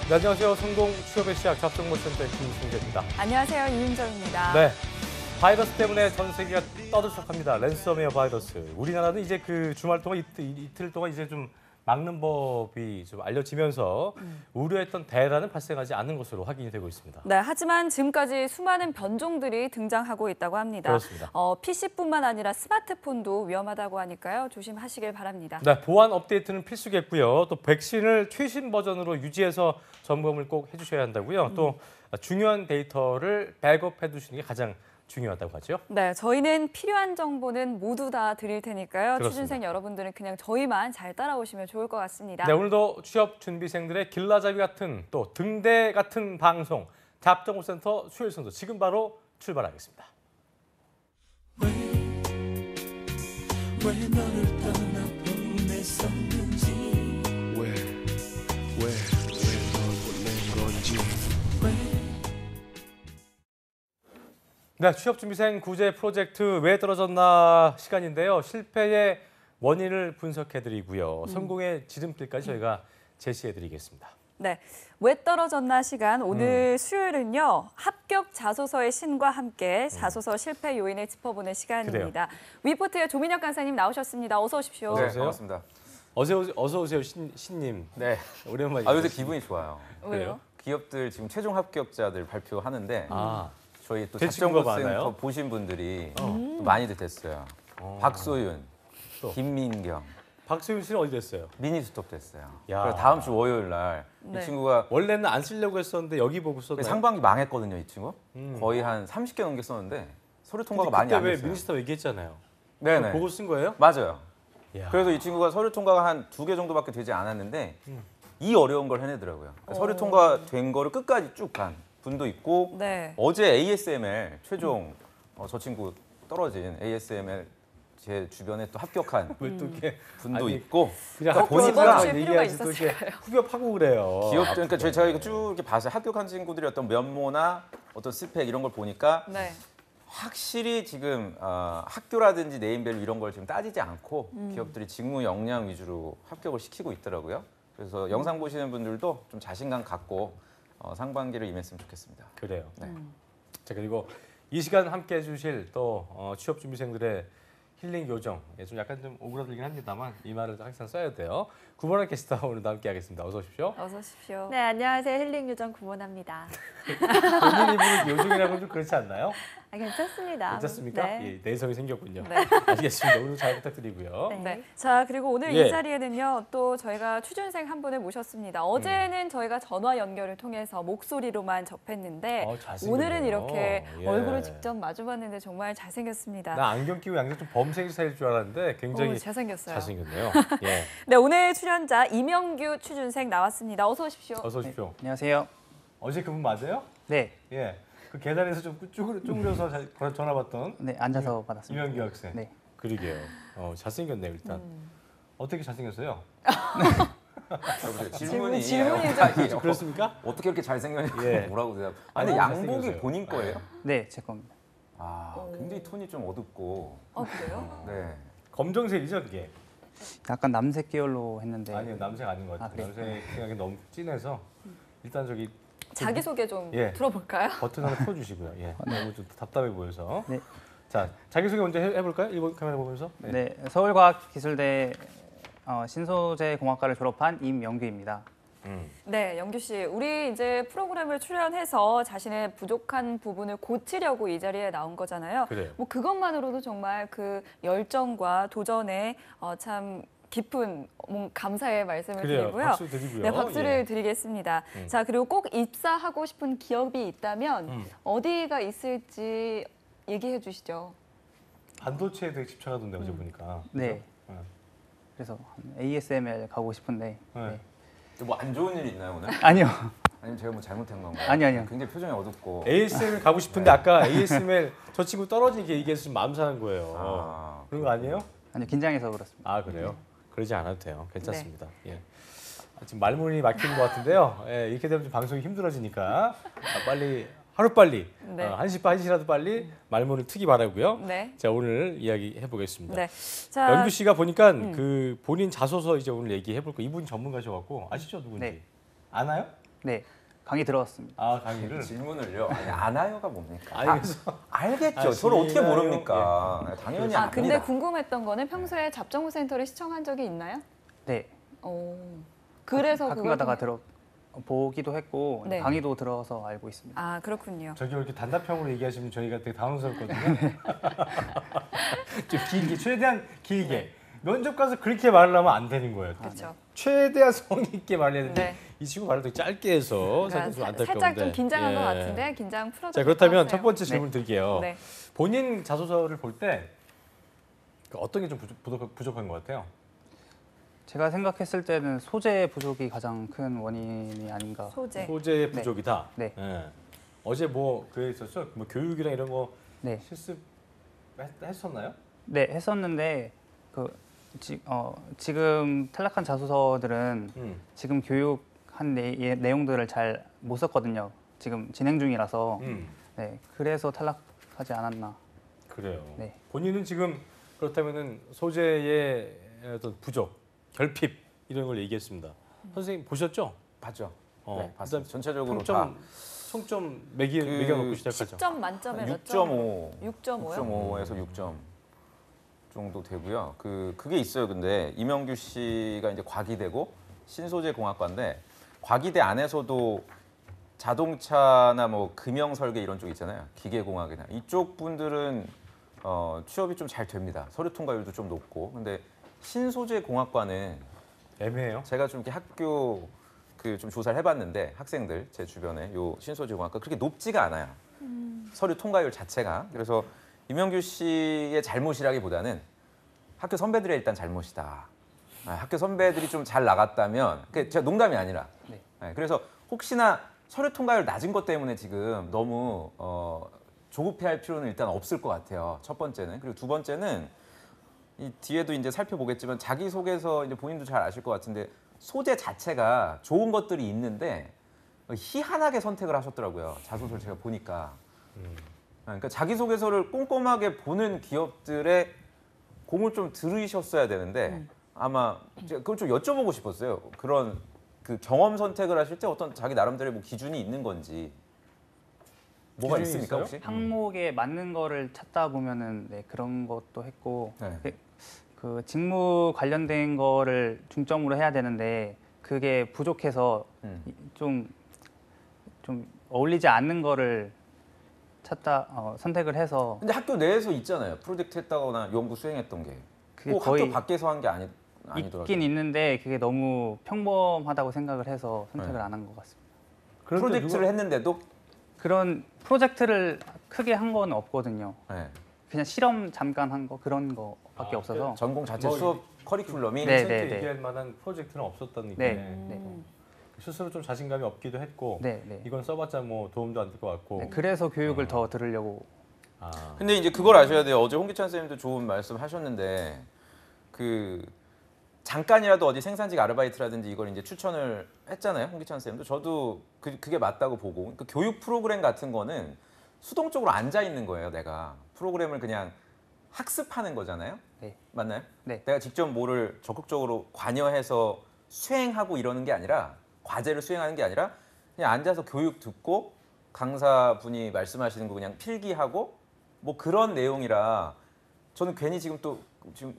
네, 안녕하세요. 성공 취업의 시작 잡정모센터의 김승재입니다. 안녕하세요. 이윤정입니다. 네, 바이러스 때문에 전 세계가 떠들썩합니다. 랜섬웨어 바이러스. 우리나라는 이제 그 주말 동안 이틀 동안 이제 좀 막는 법이 좀 알려지면서 우려했던 대란은 발생하지 않는 것으로 확인이 되고 있습니다. 네, 하지만 지금까지 수많은 변종들이 등장하고 있다고 합니다. 그렇습니다. PC뿐만 아니라 스마트폰도 위험하다고 하니까요. 조심하시길 바랍니다. 네, 보안 업데이트는 필수겠고요. 또 백신을 최신 버전으로 유지해서 점검을 꼭 해주셔야 한다고요. 또 중요한 데이터를 백업해 두시는 게 가장 중요하다고 하죠. 네, 저희는 필요한 정보는 모두 다 드릴 테니까요. 그렇습니다. 취준생 여러분들은 그냥 저희만 잘 따라오시면 좋을 것 같습니다. 네, 오늘도 취업 준비생들의 길라잡이 같은 또 등대 같은 방송 잡정모센터 수요일 선도 지금 바로 출발하겠습니다. 왜 너를 떠나보냈었는지 왜 널 보낸 건지 네, 취업 준비생 구제 프로젝트 왜 떨어졌나 시간인데요. 실패의 원인을 분석해드리고요. 성공의 지름길까지 저희가 제시해드리겠습니다. 네, 왜 떨어졌나 시간 오늘 수요일은요. 합격 자소서의 신과 함께 자소서 실패 요인을 짚어보는 시간입니다. 위포트의 조민혁 간사님 나오셨습니다. 어서 오십시오. 네. 네, 반갑습니다. 어서 오세요, 신님. 네. 오랜만이죠. 요새 기분이 좋아요. 왜요? 기업들 지금 최종 합격자들 발표하는데 저희 또 대치구가 작정모센터 많아요? 보신 분들이 또 많이들 됐어요. 박소윤, 또. 김민경, 박수윤 씨는 어디 됐어요? 미니스톱 됐어요. 야. 그래서 다음 주 월요일 날 이 네. 친구가 원래는 안 쓰려고 했었는데 여기 보고 썼나요? 상반기 망했거든요, 이 친구. 거의 한 30개 넘게 썼는데 서류 통과가 많이 그때 안 왜 됐어요. 미니스터 얘기했잖아요. 네네. 보고 쓴 거예요? 맞아요. 야. 그래서 이 친구가 서류 통과가 한 2개 정도밖에 되지 않았는데 이 어려운 걸 해내더라고요. 그러니까 서류 통과된 거를 끝까지 쭉 간 분도 있고 네. 어제 ASML 최종 저 친구 떨어진 ASML 제 주변에 또 합격한 왜 또 이렇게 분도 아니, 있고 그냥 그러니까 보니까 집어넣으실 필요가 얘기하지 또 이렇게 후벼파고 그래요. 기업들 그러니까 제가 이거 쭉 이렇게 봐서 합격한 친구들의 어떤 면모나 어떤 스펙 이런 걸 보니까 네. 확실히 지금 학교라든지 네임밸류 이런 걸 지금 따지지 않고 기업들이 직무 역량 위주로 합격을 시키고 있더라고요. 그래서 영상 보시는 분들도 좀 자신감 갖고 상반기를 임했으면 좋겠습니다. 그래요. 네. 자, 그리고 이 시간 함께 해주실 또 취업 준비생들의 힐링 요정, 좀 약간 좀 오그라들긴 합니다만 이 말을 항상 써야 돼요. 구본환 캐스터 오늘도 함께하겠습니다. 어서 오십시오. 어서 오십시오. 네, 안녕하세요. 힐링 요정 구본합니다. 본인이 부르는 요정이라고 좀 그렇지 않나요? 괜찮습니다. 괜찮습니까? 네. 예, 내성이 생겼군요. 네. 알겠습니다. 오늘 잘 부탁드리고요. 네. 네. 자, 그리고 오늘 예. 이 자리에는요, 또 저희가 취준생 한 분을 모셨습니다. 어제는 저희가 전화 연결을 통해서 목소리로만 접했는데 잘생겼네요. 오늘은 이렇게 예. 얼굴을 직접 마주봤는데 정말 잘생겼습니다. 나 안경 끼고 양쪽 좀 범생 스타일일 줄 알았는데 굉장히 잘생겼어요. 잘생겼네요. 예. 네, 오늘 출연자 이명규 취준생 나왔습니다. 어서 오십시오. 어서 오십시오. 안녕하세요. 어제 그분 맞아요? 네, 예. 그 계단에서 좀 쭈그려서 전화 받던 네 앉아서 받았습니다. 이명규 학생. 네. 그러게요. 잘생겼네요, 일단. 어떻게 잘생겼어요? 질문이 질문이 그렇습니까? 어떻게 이렇게 잘생겼냐고 예. 뭐라고 대답? 아니, 아니 너무 양복이 잘생겼어요. 본인 거예요? 네, 제 겁니다. 굉장히 톤이 좀 어둡고 그래요? 네. 검정색이죠, 그게? 약간 남색 계열로 했는데 아니요, 남색 아닌 것 같아요. 그래요? 남색 생각이 너무 진해서 일단 저기 자기소개 좀 예. 들어볼까요? 버튼 하나 펴주시고요. 예. 너무 좀 답답해 보여서. 네. 자, 자기소개 먼저 해볼까요? 일본 카메라 보면서. 네, 서울과학기술대 신소재공학과를 졸업한 임영규입니다. 네, 영규 씨, 우리 이제 프로그램을 출연해서 자신의 부족한 부분을 고치려고 이 자리에 나온 거잖아요. 그래요. 뭐 그것만으로도 정말 그 열정과 도전에 참 깊은 감사의 말씀을 그래요. 드리고요. 박수 드리고요. 네, 박수를 예. 드리겠습니다. 자, 그리고 꼭 입사하고 싶은 기업이 있다면 어디가 있을지 얘기해 주시죠. 반도체에 되게 집착하던데 어제 보니까. 네. 그죠? 그래서 ASML 가고 싶은데 네. 뭐 안 좋은 일 있나요 오늘? 아니요. 아니면 제가 뭐 잘못한 건가요? 아니요. 굉장히 표정이 어둡고. ASML 가고 싶은데 아까 ASML 저 친구 떨어지게 얘기해서 좀 마음 상한 거예요. 아, 그런 거 아니에요? 아니요, 긴장해서 그렇습니다. 아, 그래요? 그러지 않아도 돼요. 괜찮습니다. 예. 지금 말문이 막히는 것 같은데요. 예, 이렇게 되면 좀 방송이 힘들어지니까 빨리 하루빨리 네. 1시라도 빨리 말문을 트기 바라고요. 네. 자, 오늘 이야기 해보겠습니다. 네. 자, 연규 씨가 보니까 그 본인 자소서 이제 오늘 얘기해 볼 거. 이분 전문가셔 갖고 아시죠 누군지? 네. 아나요? 네, 강의 들어갔습니다. 아, 강의를. 질문을요. 아니, 안 와요가 뭡니까? 아니, 그래서 알겠죠. 아, 저를 어떻게 싫어요. 모릅니까? 당연히 아, 압니다. 근데 궁금했던 거는 평소에 잡정부 센터를 시청한 적이 있나요? 네, 오. 그래서 가끔 그걸 가다가 통해- 보기도 했고 네. 강의도 들어서 알고 있습니다. 아, 그렇군요. 저기 이렇게 단답형으로 얘기하시면 저희가 되게 당황스럽거든요. 좀 길게, 최대한 길게. 면접 가서 그렇게 말을 하면 안 되는 거예요. 그렇죠. 최대한 성의 있게 말해야 되는데 네. 이 친구 말을 되게 짧게 해서 사실 좀 안타까운데. 살짝 좀 긴장한 예. 것 같은데 긴장 풀어도 자, 될것 그렇다면 같아요. 첫 번째 질문 드릴게요. 네. 본인 자소서를 볼 때 어떤 게 좀 부족한 것 같아요? 제가 생각했을 때는 소재 부족이 가장 큰 원인이 아닌가. 소재. 소재의 부족이다. 네. 예. 어제 뭐 그게 있었어? 뭐 교육이랑 이런 거 네, 했었나요? 네 했었는데 지금 탈락한 자소서들은 지금 교육한 내용들을 잘 못 썼거든요. 지금 진행 중이라서 네, 그래서 탈락하지 않았나. 그래요. 네. 본인은 지금 그렇다면은 소재의 어떤 부족, 결핍 이런 걸 얘기했습니다. 선생님 보셨죠? 봤죠. 어, 네, 봤습니다. 일단 전체적으로 다 총점 매겨놓고 시작하죠. 10점 만점에 몇 점? 6.5. 6.5요? 6.5에서 6점 정도 되고요. 그게 있어요. 근데 이명규 씨가 이제 과기대고 신소재 공학과인데 과기대 안에서도 자동차나 뭐 금형 설계 이런 쪽 있잖아요. 기계공학이나 이쪽 분들은 취업이 좀 잘 됩니다. 서류 통과율도 좀 높고. 근데 신소재 공학과는 애매해요. 제가 좀 이렇게 학교 좀 조사를 해봤는데 학생들 제 주변에 요 신소재 공학과 그렇게 높지가 않아요. 서류 통과율 자체가. 그래서 이명규 씨의 잘못이라기보다는 학교 선배들의 일단 잘못이다. 학교 선배들이 좀 잘 나갔다면, 제가 농담이 아니라. 네. 그래서 혹시나 서류 통과율 낮은 것 때문에 지금 너무 조급해할 필요는 일단 없을 것 같아요. 첫 번째는. 그리고 두 번째는 이 뒤에도 이제 살펴보겠지만 자기소개서 이제 본인도 잘 아실 것 같은데 소재 자체가 좋은 것들이 있는데 희한하게 선택을 하셨더라고요. 자소서를 제가 보니까. 그러니까 자기소개서를 꼼꼼하게 보는 기업들의 공을 좀 들으셨어야 되는데 아마 제가 그걸 좀 여쭤보고 싶었어요. 그런 그 경험 선택을 하실 때 어떤 자기 나름대로의 뭐 기준이 있는 건지 뭐가 기준이 있습니까 있어요? 혹시? 항목에 맞는 거를 찾다 보면은 네, 그런 것도 했고 네. 그 직무 관련된 거를 중점으로 해야 되는데 그게 부족해서 좀 어울리지 않는 거를 찾다 선택을 해서 근데 학교 내에서 있잖아요. 프로젝트 했다거나 연구 수행했던 게. 그게 꼭 거의 학교 밖에서 한 게 아니더라고요. 있긴 있는데 그게 너무 평범하다고 생각을 해서 선택을 네. 안 한 것 같습니다. 프로젝트를 했는데도 그런 프로젝트를 크게 한 건 없거든요. 네. 그냥 실험 잠깐 한 거 그런 거밖에 아, 없어서 전공 자체 뭐 수업 커리큘럼이 네, 네, 네. 얘기할 만한 프로젝트는 없었다는 네, 얘기네. 네. 스스로 좀 자신감이 없기도 했고 네, 네. 이건 써봤자 뭐 도움도 안 될 것 같고. 네, 그래서 교육을 더 들으려고 아, 근데 이제 그걸 아셔야 돼요. 어제 홍기찬 선생님도 좋은 말씀 하셨는데 그 잠깐이라도 어디 생산직 아르바이트라든지 이걸 이제 추천을 했잖아요. 홍기찬 선생님도 저도 그게 맞다고 보고 그러니까 교육 프로그램 같은 거는 수동적으로 앉아 있는 거예요. 내가 프로그램을 그냥 학습하는 거잖아요. 네. 맞나요? 네. 내가 직접 뭐를 적극적으로 관여해서 수행하고 이러는 게 아니라 과제를 수행하는 게 아니라 그냥 앉아서 교육 듣고 강사분이 말씀하시는 거 그냥 필기하고 뭐 그런 내용이라 저는 괜히 지금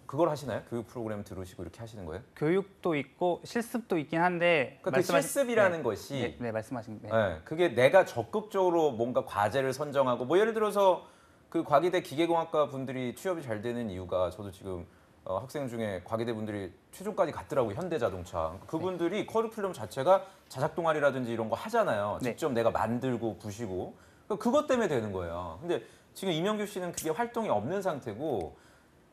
그걸 하시나요? 교육 프로그램 들으시고 이렇게 하시는 거예요? 교육도 있고 실습도 있긴 한데 그러니까 그 실습이라는 네. 것이 네, 말씀하신 네. 네, 그게 내가 적극적으로 뭔가 과제를 선정하고 뭐 예를 들어서 그 과기대 기계공학과 분들이 취업이 잘 되는 이유가 저도 지금 학생 중에 과기대 분들이 최종까지 갔더라고요. 현대자동차. 그분들이 커리큘럼 자체가 자작 동아리라든지 이런 거 하잖아요. 네. 직접 내가 만들고 부시고 그것 때문에 되는 거예요. 근데 지금 이명규 씨는 그게 활동이 없는 상태고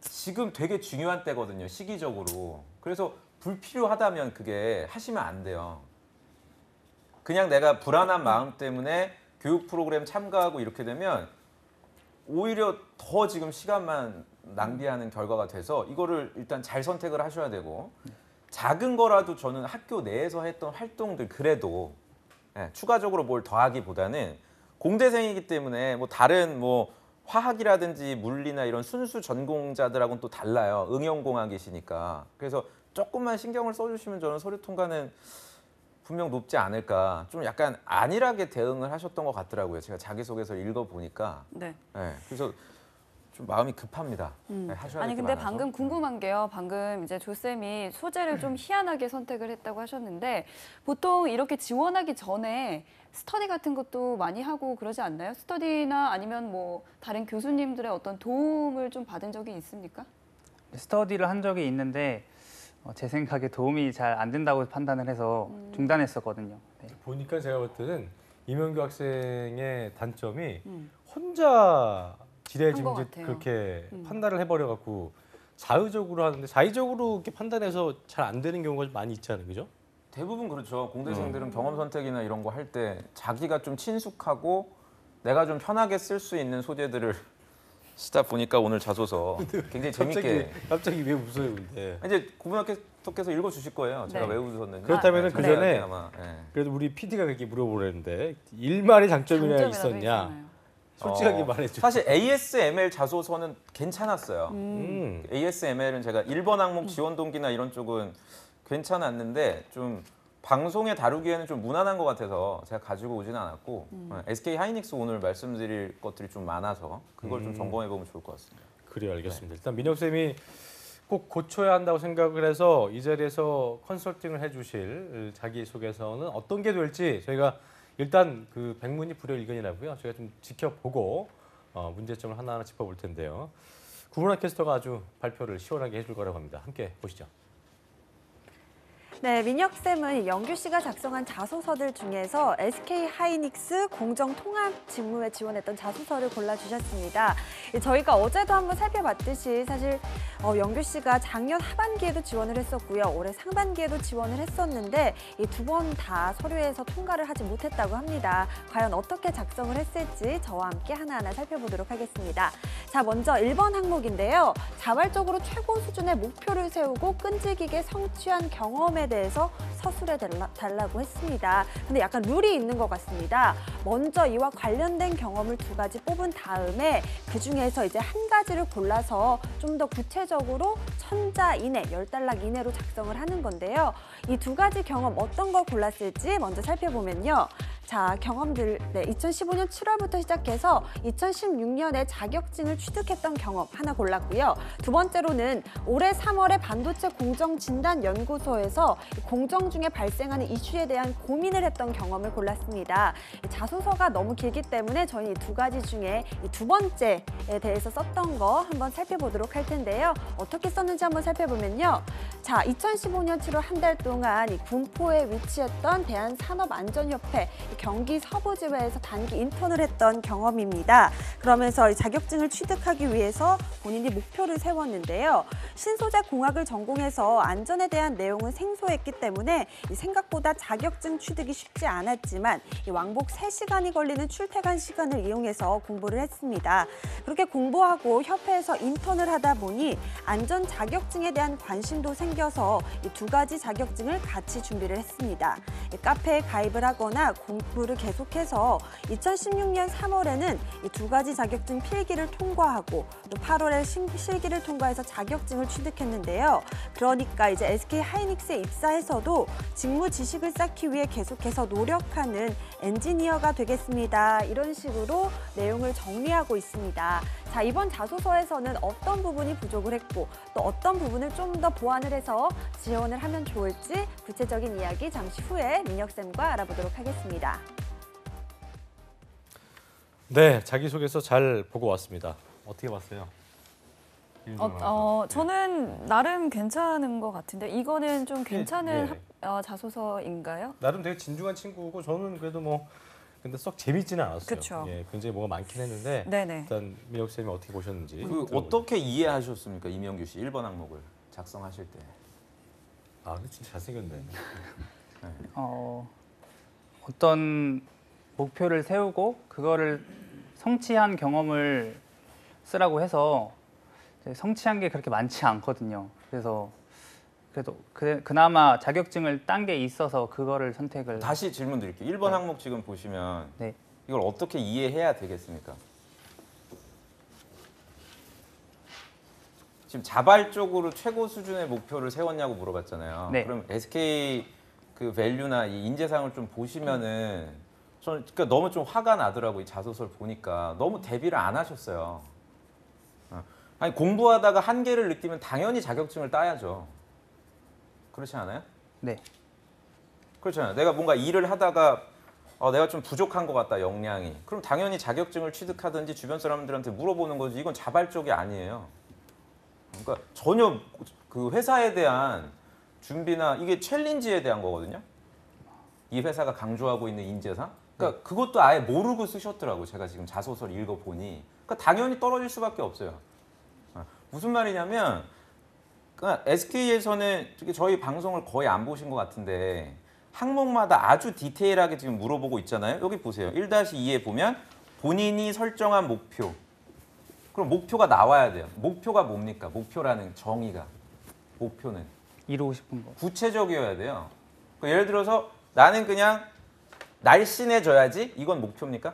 지금 되게 중요한 때거든요. 시기적으로. 그래서 불필요하다면 그게 하시면 안 돼요. 그냥 내가 불안한 마음 때문에 교육 프로그램 참가하고 이렇게 되면 오히려 더 지금 시간만 낭비하는 결과가 돼서 이거를 일단 잘 선택을 하셔야 되고 작은 거라도 저는 학교 내에서 했던 활동들 그래도 추가적으로 뭘 더하기보다는 공대생이기 때문에 뭐 다른 뭐 화학이라든지 물리나 이런 순수 전공자들하고는 또 달라요. 응용공학이시니까. 그래서 조금만 신경을 써주시면 저는 서류 통과는 분명 높지 않을까. 좀 약간 안일하게 대응을 하셨던 것 같더라고요. 제가 자기소개서를 읽어보니까. 네. 네, 그래서 좀 마음이 급합니다. 네, 하셔야 아니 될 게 근데 많아서. 방금 궁금한 게요. 방금 이제 조쌤이 소재를 좀 희한하게 선택을 했다고 하셨는데 보통 이렇게 지원하기 전에 스터디 같은 것도 많이 하고 그러지 않나요? 스터디나 아니면 뭐 다른 교수님들의 어떤 도움을 좀 받은 적이 있습니까? 스터디를 한 적이 있는데 제 생각에 도움이 잘 안 된다고 판단을 해서 중단했었거든요. 네. 보니까 제가 볼 때는 이명규 학생의 단점이 혼자 지레짐 한것 같아요. 그렇게 판단을 해버려갖고 자의적으로 하는데 자의적으로 이렇게 판단해서 잘 안 되는 경우가 좀 많이 있잖아요, 그죠? 대부분 그렇죠. 공대생들은 경험 선택이나 이런 거 할 때 자기가 좀 친숙하고 내가 좀 편하게 쓸 수 있는 소재들을 쓰다 보니까 오늘 자소서 굉장히 재밌게 갑자기 왜 웃어요, 근데? 이제 구분학교께서 읽어주실 거예요. 제가 네. 왜 웃었는지. 그렇다면은 그 전에 아마, 예. 그래도 우리 PD가 그렇게 물어보려는데 일말의 장점이나 장점이라도 있었냐? 있잖아요. 솔직하게 말해줘. 사실 ASML 자소서는 괜찮았어요. 음. ASML은 제가 1번 항목 지원 동기나 이런 쪽은 괜찮았는데 좀 방송에 다루기에는 좀 무난한 것 같아서 제가 가지고 오지는 않았고 SK 하이닉스 오늘 말씀드릴 것들이 좀 많아서 그걸 좀 점검해 보면 좋을 것 같습니다. 그래요, 알겠습니다. 일단 민혁 쌤이 꼭 고쳐야 한다고 생각을 해서 이 자리에서 컨설팅을 해주실 자기소개서는 어떤 게 될지 저희가 일단 그 백문이 불여일견이라고요. 저희가 좀 지켜보고 문제점을 하나하나 짚어볼 텐데요. 구분학 캐스터가 아주 발표를 시원하게 해줄 거라고 합니다. 함께 보시죠. 네, 민혁쌤은 영규 씨가 작성한 자소서들 중에서 SK 하이닉스 공정 통합 직무에 지원했던 자소서를 골라주셨습니다. 저희가 어제도 한번 살펴봤듯이 사실 영규 씨가 작년 하반기에도 지원을 했었고요. 올해 상반기에도 지원을 했었는데 이 두 번 다 서류에서 통과를 하지 못했다고 합니다. 과연 어떻게 작성을 했을지 저와 함께 하나하나 살펴보도록 하겠습니다. 자, 먼저 1번 항목인데요. 자발적으로 최고 수준의 목표를 세우고 끈질기게 성취한 경험에 대해서 서술해 달라고 했습니다. 근데 약간 룰이 있는 것 같습니다. 먼저 이와 관련된 경험을 2가지 뽑은 다음에 그중에서 이제 한 가지를 골라서 좀 더 구체적으로 1000자 이내, 10단락 이내로 작성을 하는 건데요. 이 2가지 경험 어떤 걸 골랐을지 먼저 살펴보면요. 자, 경험들 2015년 7월부터 시작해서 2016년에 자격증을 취득했던 경험 하나 골랐고요. 두 번째로는 올해 3월에 반도체 공정진단연구소에서 공정 중에 발생하는 이슈에 대한 고민을 했던 경험을 골랐습니다. 자소서가 너무 길기 때문에 저희 이 2가지 중에 이 2번째에 대해서 썼던 거 한번 살펴보도록 할 텐데요. 어떻게 썼는지 한번 살펴보면요. 자, 2015년 7월 한 달 동안 이 군포에 위치했던 대한산업안전협회 경기 서부지회에서 단기 인턴을 했던 경험입니다. 그러면서 이 자격증을 취득하기 위해서 본인이 목표를 세웠는데요. 신소재 공학을 전공해서 안전에 대한 내용은 생소했기 때문에 생각보다 자격증 취득이 쉽지 않았지만 이 왕복 3시간이 걸리는 출퇴근 시간을 이용해서 공부를 했습니다. 그렇게 공부하고 협회에서 인턴을 하다 보니 안전 자격증에 대한 관심도 생겨서 이 2가지 자격증을 같이 준비를 했습니다. 카페에 가입을 하거나 공부를 계속해서 2016년 3월에는 이 2가지 자격증 필기를 통과하고 또 8월에 실기를 통과해서 자격증을 취득했는데요. 그러니까 이제 SK 하이닉스에 입사해서도 직무 지식을 쌓기 위해 계속해서 노력하는 엔지니어가 되겠습니다. 이런 식으로 내용을 정리하고 있습니다. 자, 이번 자소서에서는 어떤 부분이 부족을 했고 또 어떤 부분을 좀 더 보완을 해서 지원을 하면 좋을지 구체적인 이야기 잠시 후에 민혁쌤과 알아보도록 하겠습니다. 네, 자기소개서 잘 보고 왔습니다. 어떻게 봤어요? 저는 나름 괜찮은 것 같은데 이거는 좀 괜찮은 네. 자소서인가요? 나름 되게 진중한 친구고 저는 그래도 뭐 근데 썩 재밌지는 않았어요. 그쵸. 예, 굉장히 뭐가 많긴 했는데 네네. 일단 민혁 쌤이 어떻게 보셨는지. 그 들어보죠. 어떻게 이해하셨습니까, 이명규 씨 1번 항목을 작성하실 때? 아, 근데 진짜 잘생겼네. 어떤 목표를 세우고 그거를 성취한 경험을 쓰라고 해서 성취한 게 그렇게 많지 않거든요. 그래서 그래도 그나마 자격증을 딴 게 있어서 그거를 선택을. 다시 질문 드릴게요. 1번 항목 지금 보시면 네. 이걸 어떻게 이해해야 되겠습니까? 지금 자발적으로 최고 수준의 목표를 세웠냐고 물어봤잖아요. 네. 그럼 SK 그 밸류나 이 인재상을 좀 보시면은 저는 그러니까 너무 좀 화가 나더라고 이 자소서를 보니까 너무 대비를 안 하셨어요. 아니 공부하다가 한계를 느끼면 당연히 자격증을 따야죠. 그렇지 않아요? 네. 그렇잖아요. 내가 뭔가 일을 하다가 내가 좀 부족한 것 같다 역량이. 그럼 당연히 자격증을 취득하든지 주변 사람들한테 물어보는 거지. 이건 자발적이 아니에요. 그러니까 전혀 그 회사에 대한 준비나 이게 챌린지에 대한 거거든요. 이 회사가 강조하고 있는 인재상. 그러니까 그것도 아예 모르고 쓰셨더라고. 제가 지금 자소서를 읽어보니. 그러니까 당연히 떨어질 수밖에 없어요. 무슨 말이냐면 그러니까 SK에서는 저희 방송을 거의 안 보신 것 같은데 항목마다 아주 디테일하게 지금 물어보고 있잖아요. 여기 보세요. 1-2에 보면 본인이 설정한 목표. 그럼 목표가 나와야 돼요. 목표가 뭡니까? 목표라는 정의가. 목표는. 이루고 싶은 거. 구체적이어야 돼요. 예를 들어서 나는 그냥 날씬해져야지? 이건 목표입니까?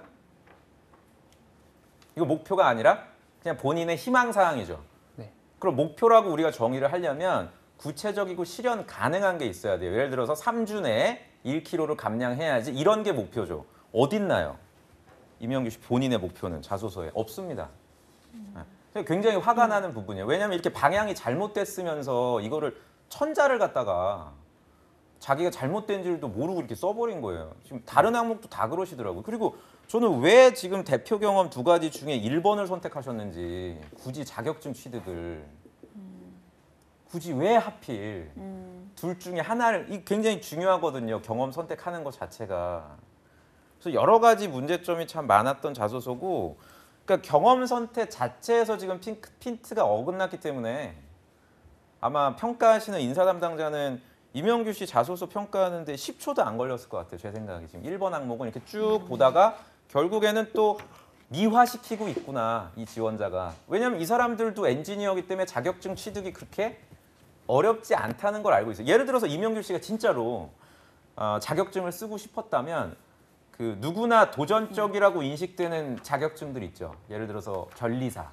이거 목표가 아니라 그냥 본인의 희망사항이죠. 네. 그럼 목표라고 우리가 정의를 하려면 구체적이고 실현 가능한 게 있어야 돼요. 예를 들어서 3주 내에 1kg를 감량해야지 이런 게 목표죠. 어딨나요? 이명규 씨 본인의 목표는 자소서에 없습니다. 굉장히 화가 나는 부분이에요. 왜냐하면 이렇게 방향이 잘못됐으면서 이거를 천자를 갖다가 자기가 잘못된 줄도 모르고 이렇게 써버린 거예요. 지금 다른 항목도 다 그러시더라고요. 그리고 저는 왜 지금 대표 경험 2가지 중에 1번을 선택하셨는지 굳이 자격증 취득을 굳이 왜 하필 둘 중에 하나를 이 굉장히 중요하거든요. 경험 선택하는 것 자체가. 그래서 여러 가지 문제점이 참 많았던 자소서고 그러니까 경험 선택 자체에서 지금 핀트가 어긋났기 때문에 아마 평가하시는 인사 담당자는 이명규 씨 자소서 평가하는데 10초도 안 걸렸을 것 같아요. 제 생각에 지금 1번 항목은 이렇게 쭉 보다가 결국에는 또 미화시키고 있구나 이 지원자가. 왜냐하면 이 사람들도 엔지니어이기 때문에 자격증 취득이 그렇게 어렵지 않다는 걸 알고 있어요. 예를 들어서 이명규 씨가 진짜로 자격증을 쓰고 싶었다면 그 누구나 도전적이라고 인식되는 자격증들 있죠. 예를 들어서 변리사,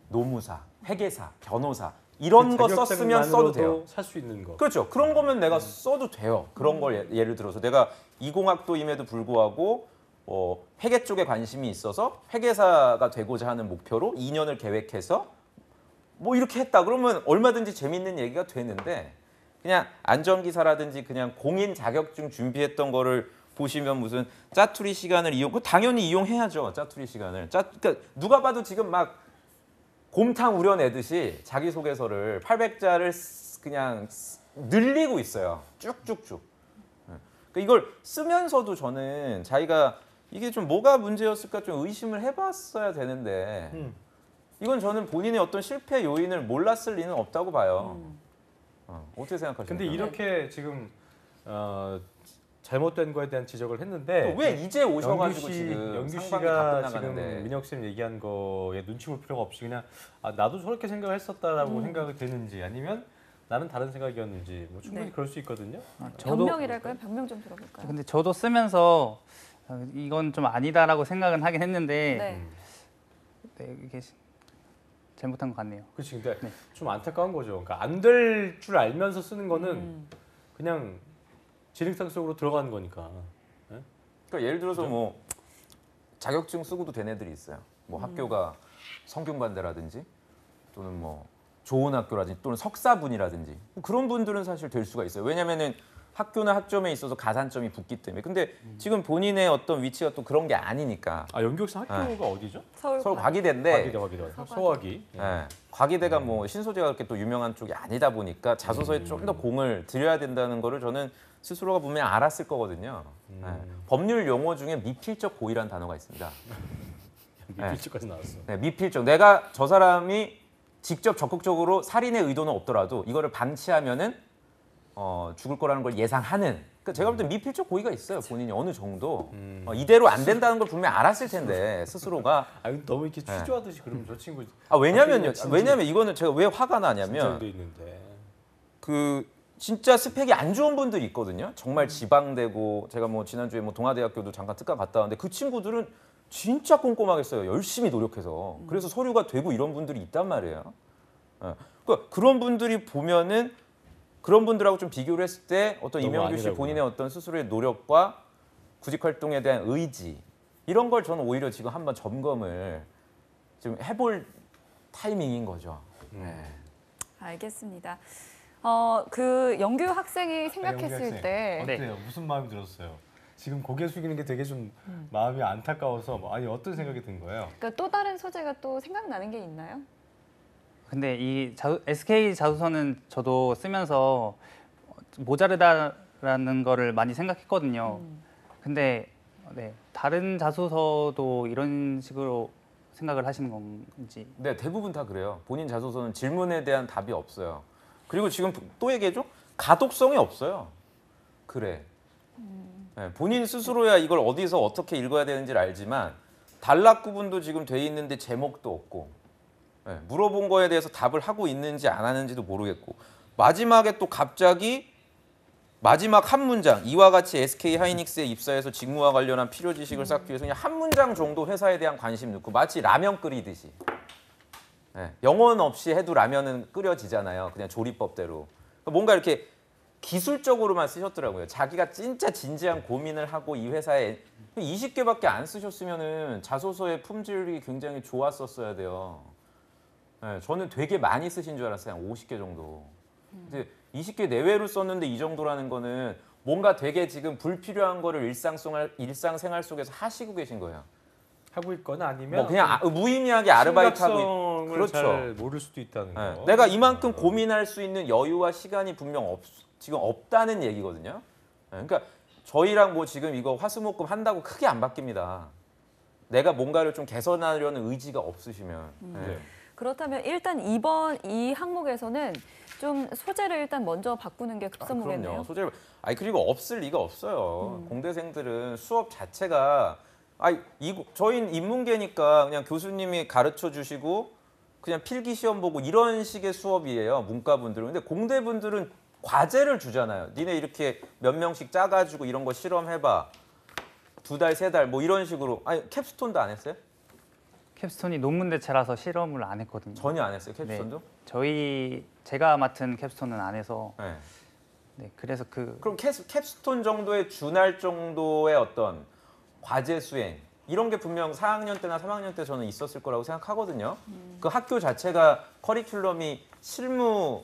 노무사, 회계사, 변호사 이런 거 썼으면 써도 돼요. 살 수 있는 거. 그렇죠. 그런 거면 내가 써도 돼요. 그런 걸 예를 들어서 내가 이공학도임에도 불구하고 회계 쪽에 관심이 있어서 회계사가 되고자 하는 목표로 2년을 계획해서 뭐 이렇게 했다. 그러면 얼마든지 재밌는 얘기가 되는데 그냥 안전기사라든지 그냥 공인 자격증 준비했던 거를 보시면 무슨 짜투리 시간을 당연히 이용해야죠. 짜투리 시간을. 그러니까 누가 봐도 지금 막 곰탕 우려내듯이 자기소개서를 800자를 그냥 늘리고 있어요. 쭉쭉쭉. 그러니까 이걸 쓰면서도 저는 자기가 이게 좀 뭐가 문제였을까 좀 의심을 해봤어야 되는데 이건 저는 본인의 어떤 실패 요인을 몰랐을 리는 없다고 봐요. 어떻게 생각하십니까? 근데 이렇게 지금 잘못된 거에 대한 지적을 했는데 왜 이제 오셔가지고 지금 영규 상반기 다 씨가 끝나가는데. 지금 민혁 쌤 얘기한 거에 눈치 볼 필요가 없이 그냥 나도 저렇게 생각을 했었다라고 생각이 되는지 아니면 나는 다른 생각이었는지 뭐 충분히 네. 그럴 수 있거든요. 변명이랄까요? 변명 좀 들어볼까요? 근데 저도 쓰면서 이건 좀 아니다라고 생각은 하긴 했는데 네. 네, 이게 잘못한 것 같네요. 그렇지. 근데 네. 좀 안타까운 거죠. 그러니까 안 될 줄 알면서 쓰는 거는 그냥 지능상 속으로 들어가는 거니까. 그러니까 예를 들어서 뭐 자격증 쓰고도 된 애들이 있어요. 뭐 학교가 성균관대라든지 또는 뭐 좋은 학교라든지 또는 석사분이라든지 뭐 그런 분들은 사실 될 수가 있어요. 왜냐면은 학교나 학점에 있어서 가산점이 붙기 때문에. 근데 지금 본인의 어떤 위치가 또 그런 게 아니니까. 영규 씨 학교가 어디죠? 서울 과기대인데 과기대. 서화기. 예, 과기대가 뭐 신소재가 그렇게 또 유명한 쪽이 아니다 보니까 자소서에 좀 더 공을 들여야 된다는 거를 저는 스스로가 분명히 알았을 거거든요. 예, 법률 용어 중에 미필적 고의라는 단어가 있습니다. 미필적까지 나왔어. 네, 미필적. 내가 저 사람이 직접 적극적으로 살인의 의도는 없더라도 이거를 방치하면은 죽을 거라는 걸 예상하는. 그러니까 제가 볼 때 미필적 고의가 있어요. 본인이 어느 정도 이대로 안 된다는 걸 분명히 알았을 텐데 스스로가. 너무 이렇게 취조하듯이 그러면 저 친구. 왜냐면 이거는 제가 왜 화가 나냐면 돼 있는데. 그 진짜 스펙이 안 좋은 분들이 있거든요. 정말 지방대고 제가 뭐 지난주에 뭐 동아대학교도 잠깐 특강 갔다 왔는데 그 친구들은 진짜 꼼꼼하게 써요. 열심히 노력해서. 그래서 서류가 되고 이런 분들이 있단 말이에요. 그러니까 그런 분들이 보면은 그런 분들하고 좀 비교를 했을 때 어떤 너무 이명규 씨 아니라고요. 본인의 어떤 스스로의 노력과 구직 활동에 대한 의지 이런 걸 저는 오히려 지금 한번 점검을 좀 해볼 타이밍인 거죠. 네. 알겠습니다. 그 영규 학생이 생각했을 때 어때요? 무슨 마음이 들었어요? 지금 고개 숙이는 게 되게 좀 마음이 안타까워서 아니 어떤 생각이 든 거예요? 그러니까 또 다른 소재가 또 생각나는 게 있나요? 근데 이 SK 자소서는 저도 쓰면서 모자르다라는 거를 많이 생각했거든요. 근데 네, 다른 자소서도 이런 식으로 생각을 하시는 건지. 네, 대부분 다 그래요. 본인 자소서는 질문에 대한 답이 없어요. 그리고 지금 또 얘기해줘? 가독성이 없어요. 그래. 네, 본인 스스로야 이걸 어디서 어떻게 읽어야 되는지를 알지만 단락 구분도 지금 돼 있는데 제목도 없고 네, 물어본 거에 대해서 답을 하고 있는지 안 하는지도 모르겠고 마지막에 또 갑자기 마지막 한 문장 이와 같이 SK 하이닉스에 입사해서 직무와 관련한 필요 지식을 쌓기 위해서 그냥 한 문장 정도 회사에 대한 관심 넣고 마치 라면 끓이듯이 네, 영혼 없이 해도 라면은 끓여지잖아요. 그냥 조리법대로 뭔가 이렇게 기술적으로만 쓰셨더라고요. 자기가 진짜 진지한 고민을 하고 이 회사에 20개밖에 안 쓰셨으면은 자소서의 품질이 굉장히 좋았었어야 돼요. 네, 저는 되게 많이 쓰신 줄 알았어요. 한 50개 정도. 근데 20개 내외로 썼는데 이 정도라는 거는 뭔가 되게 지금 불필요한 거를 일상생활 속에서 하시고 계신 거예요. 하고 있거나 아니면 뭐 그냥 무의미하게 아르바이트하고 심각성을 그렇죠. 잘 모를 수도 있다는 네, 거. 내가 이만큼 고민할 수 있는 여유와 시간이 분명 지금 없다는 얘기거든요. 네, 그러니까 저희랑 뭐 지금 이거 화수목금 한다고 크게 안 바뀝니다. 내가 뭔가를 좀 개선하려는 의지가 없으시면. 네. 그렇다면 일단 이번 이 항목에서는 좀 소재를 일단 먼저 바꾸는 게 급선무겠네요. 그럼요. 소재를 그리고 없을 리가 없어요. 공대생들은 수업 자체가 저희는 인문계니까 그냥 교수님이 가르쳐 주시고 그냥 필기 시험 보고 이런 식의 수업이에요. 문과분들은. 근데 공대분들은 과제를 주잖아요. 니네 이렇게 몇 명씩 짜가지고 이런 거 실험해봐. 2달, 3달 뭐 이런 식으로. 캡스톤도 안 했어요? 캡스톤이 논문 대체라서 실험을 안 했거든요. 전혀 안 했어요. 캡스톤도? 제가 맡은 캡스톤은 안 해서 네. 네, 그래서 그럼 캡스톤 정도에 준할 정도의 어떤 과제 수행 이런 게 분명 4학년 때나 3학년 때 저는 있었을 거라고 생각하거든요. 그 학교 자체가 커리큘럼이 실무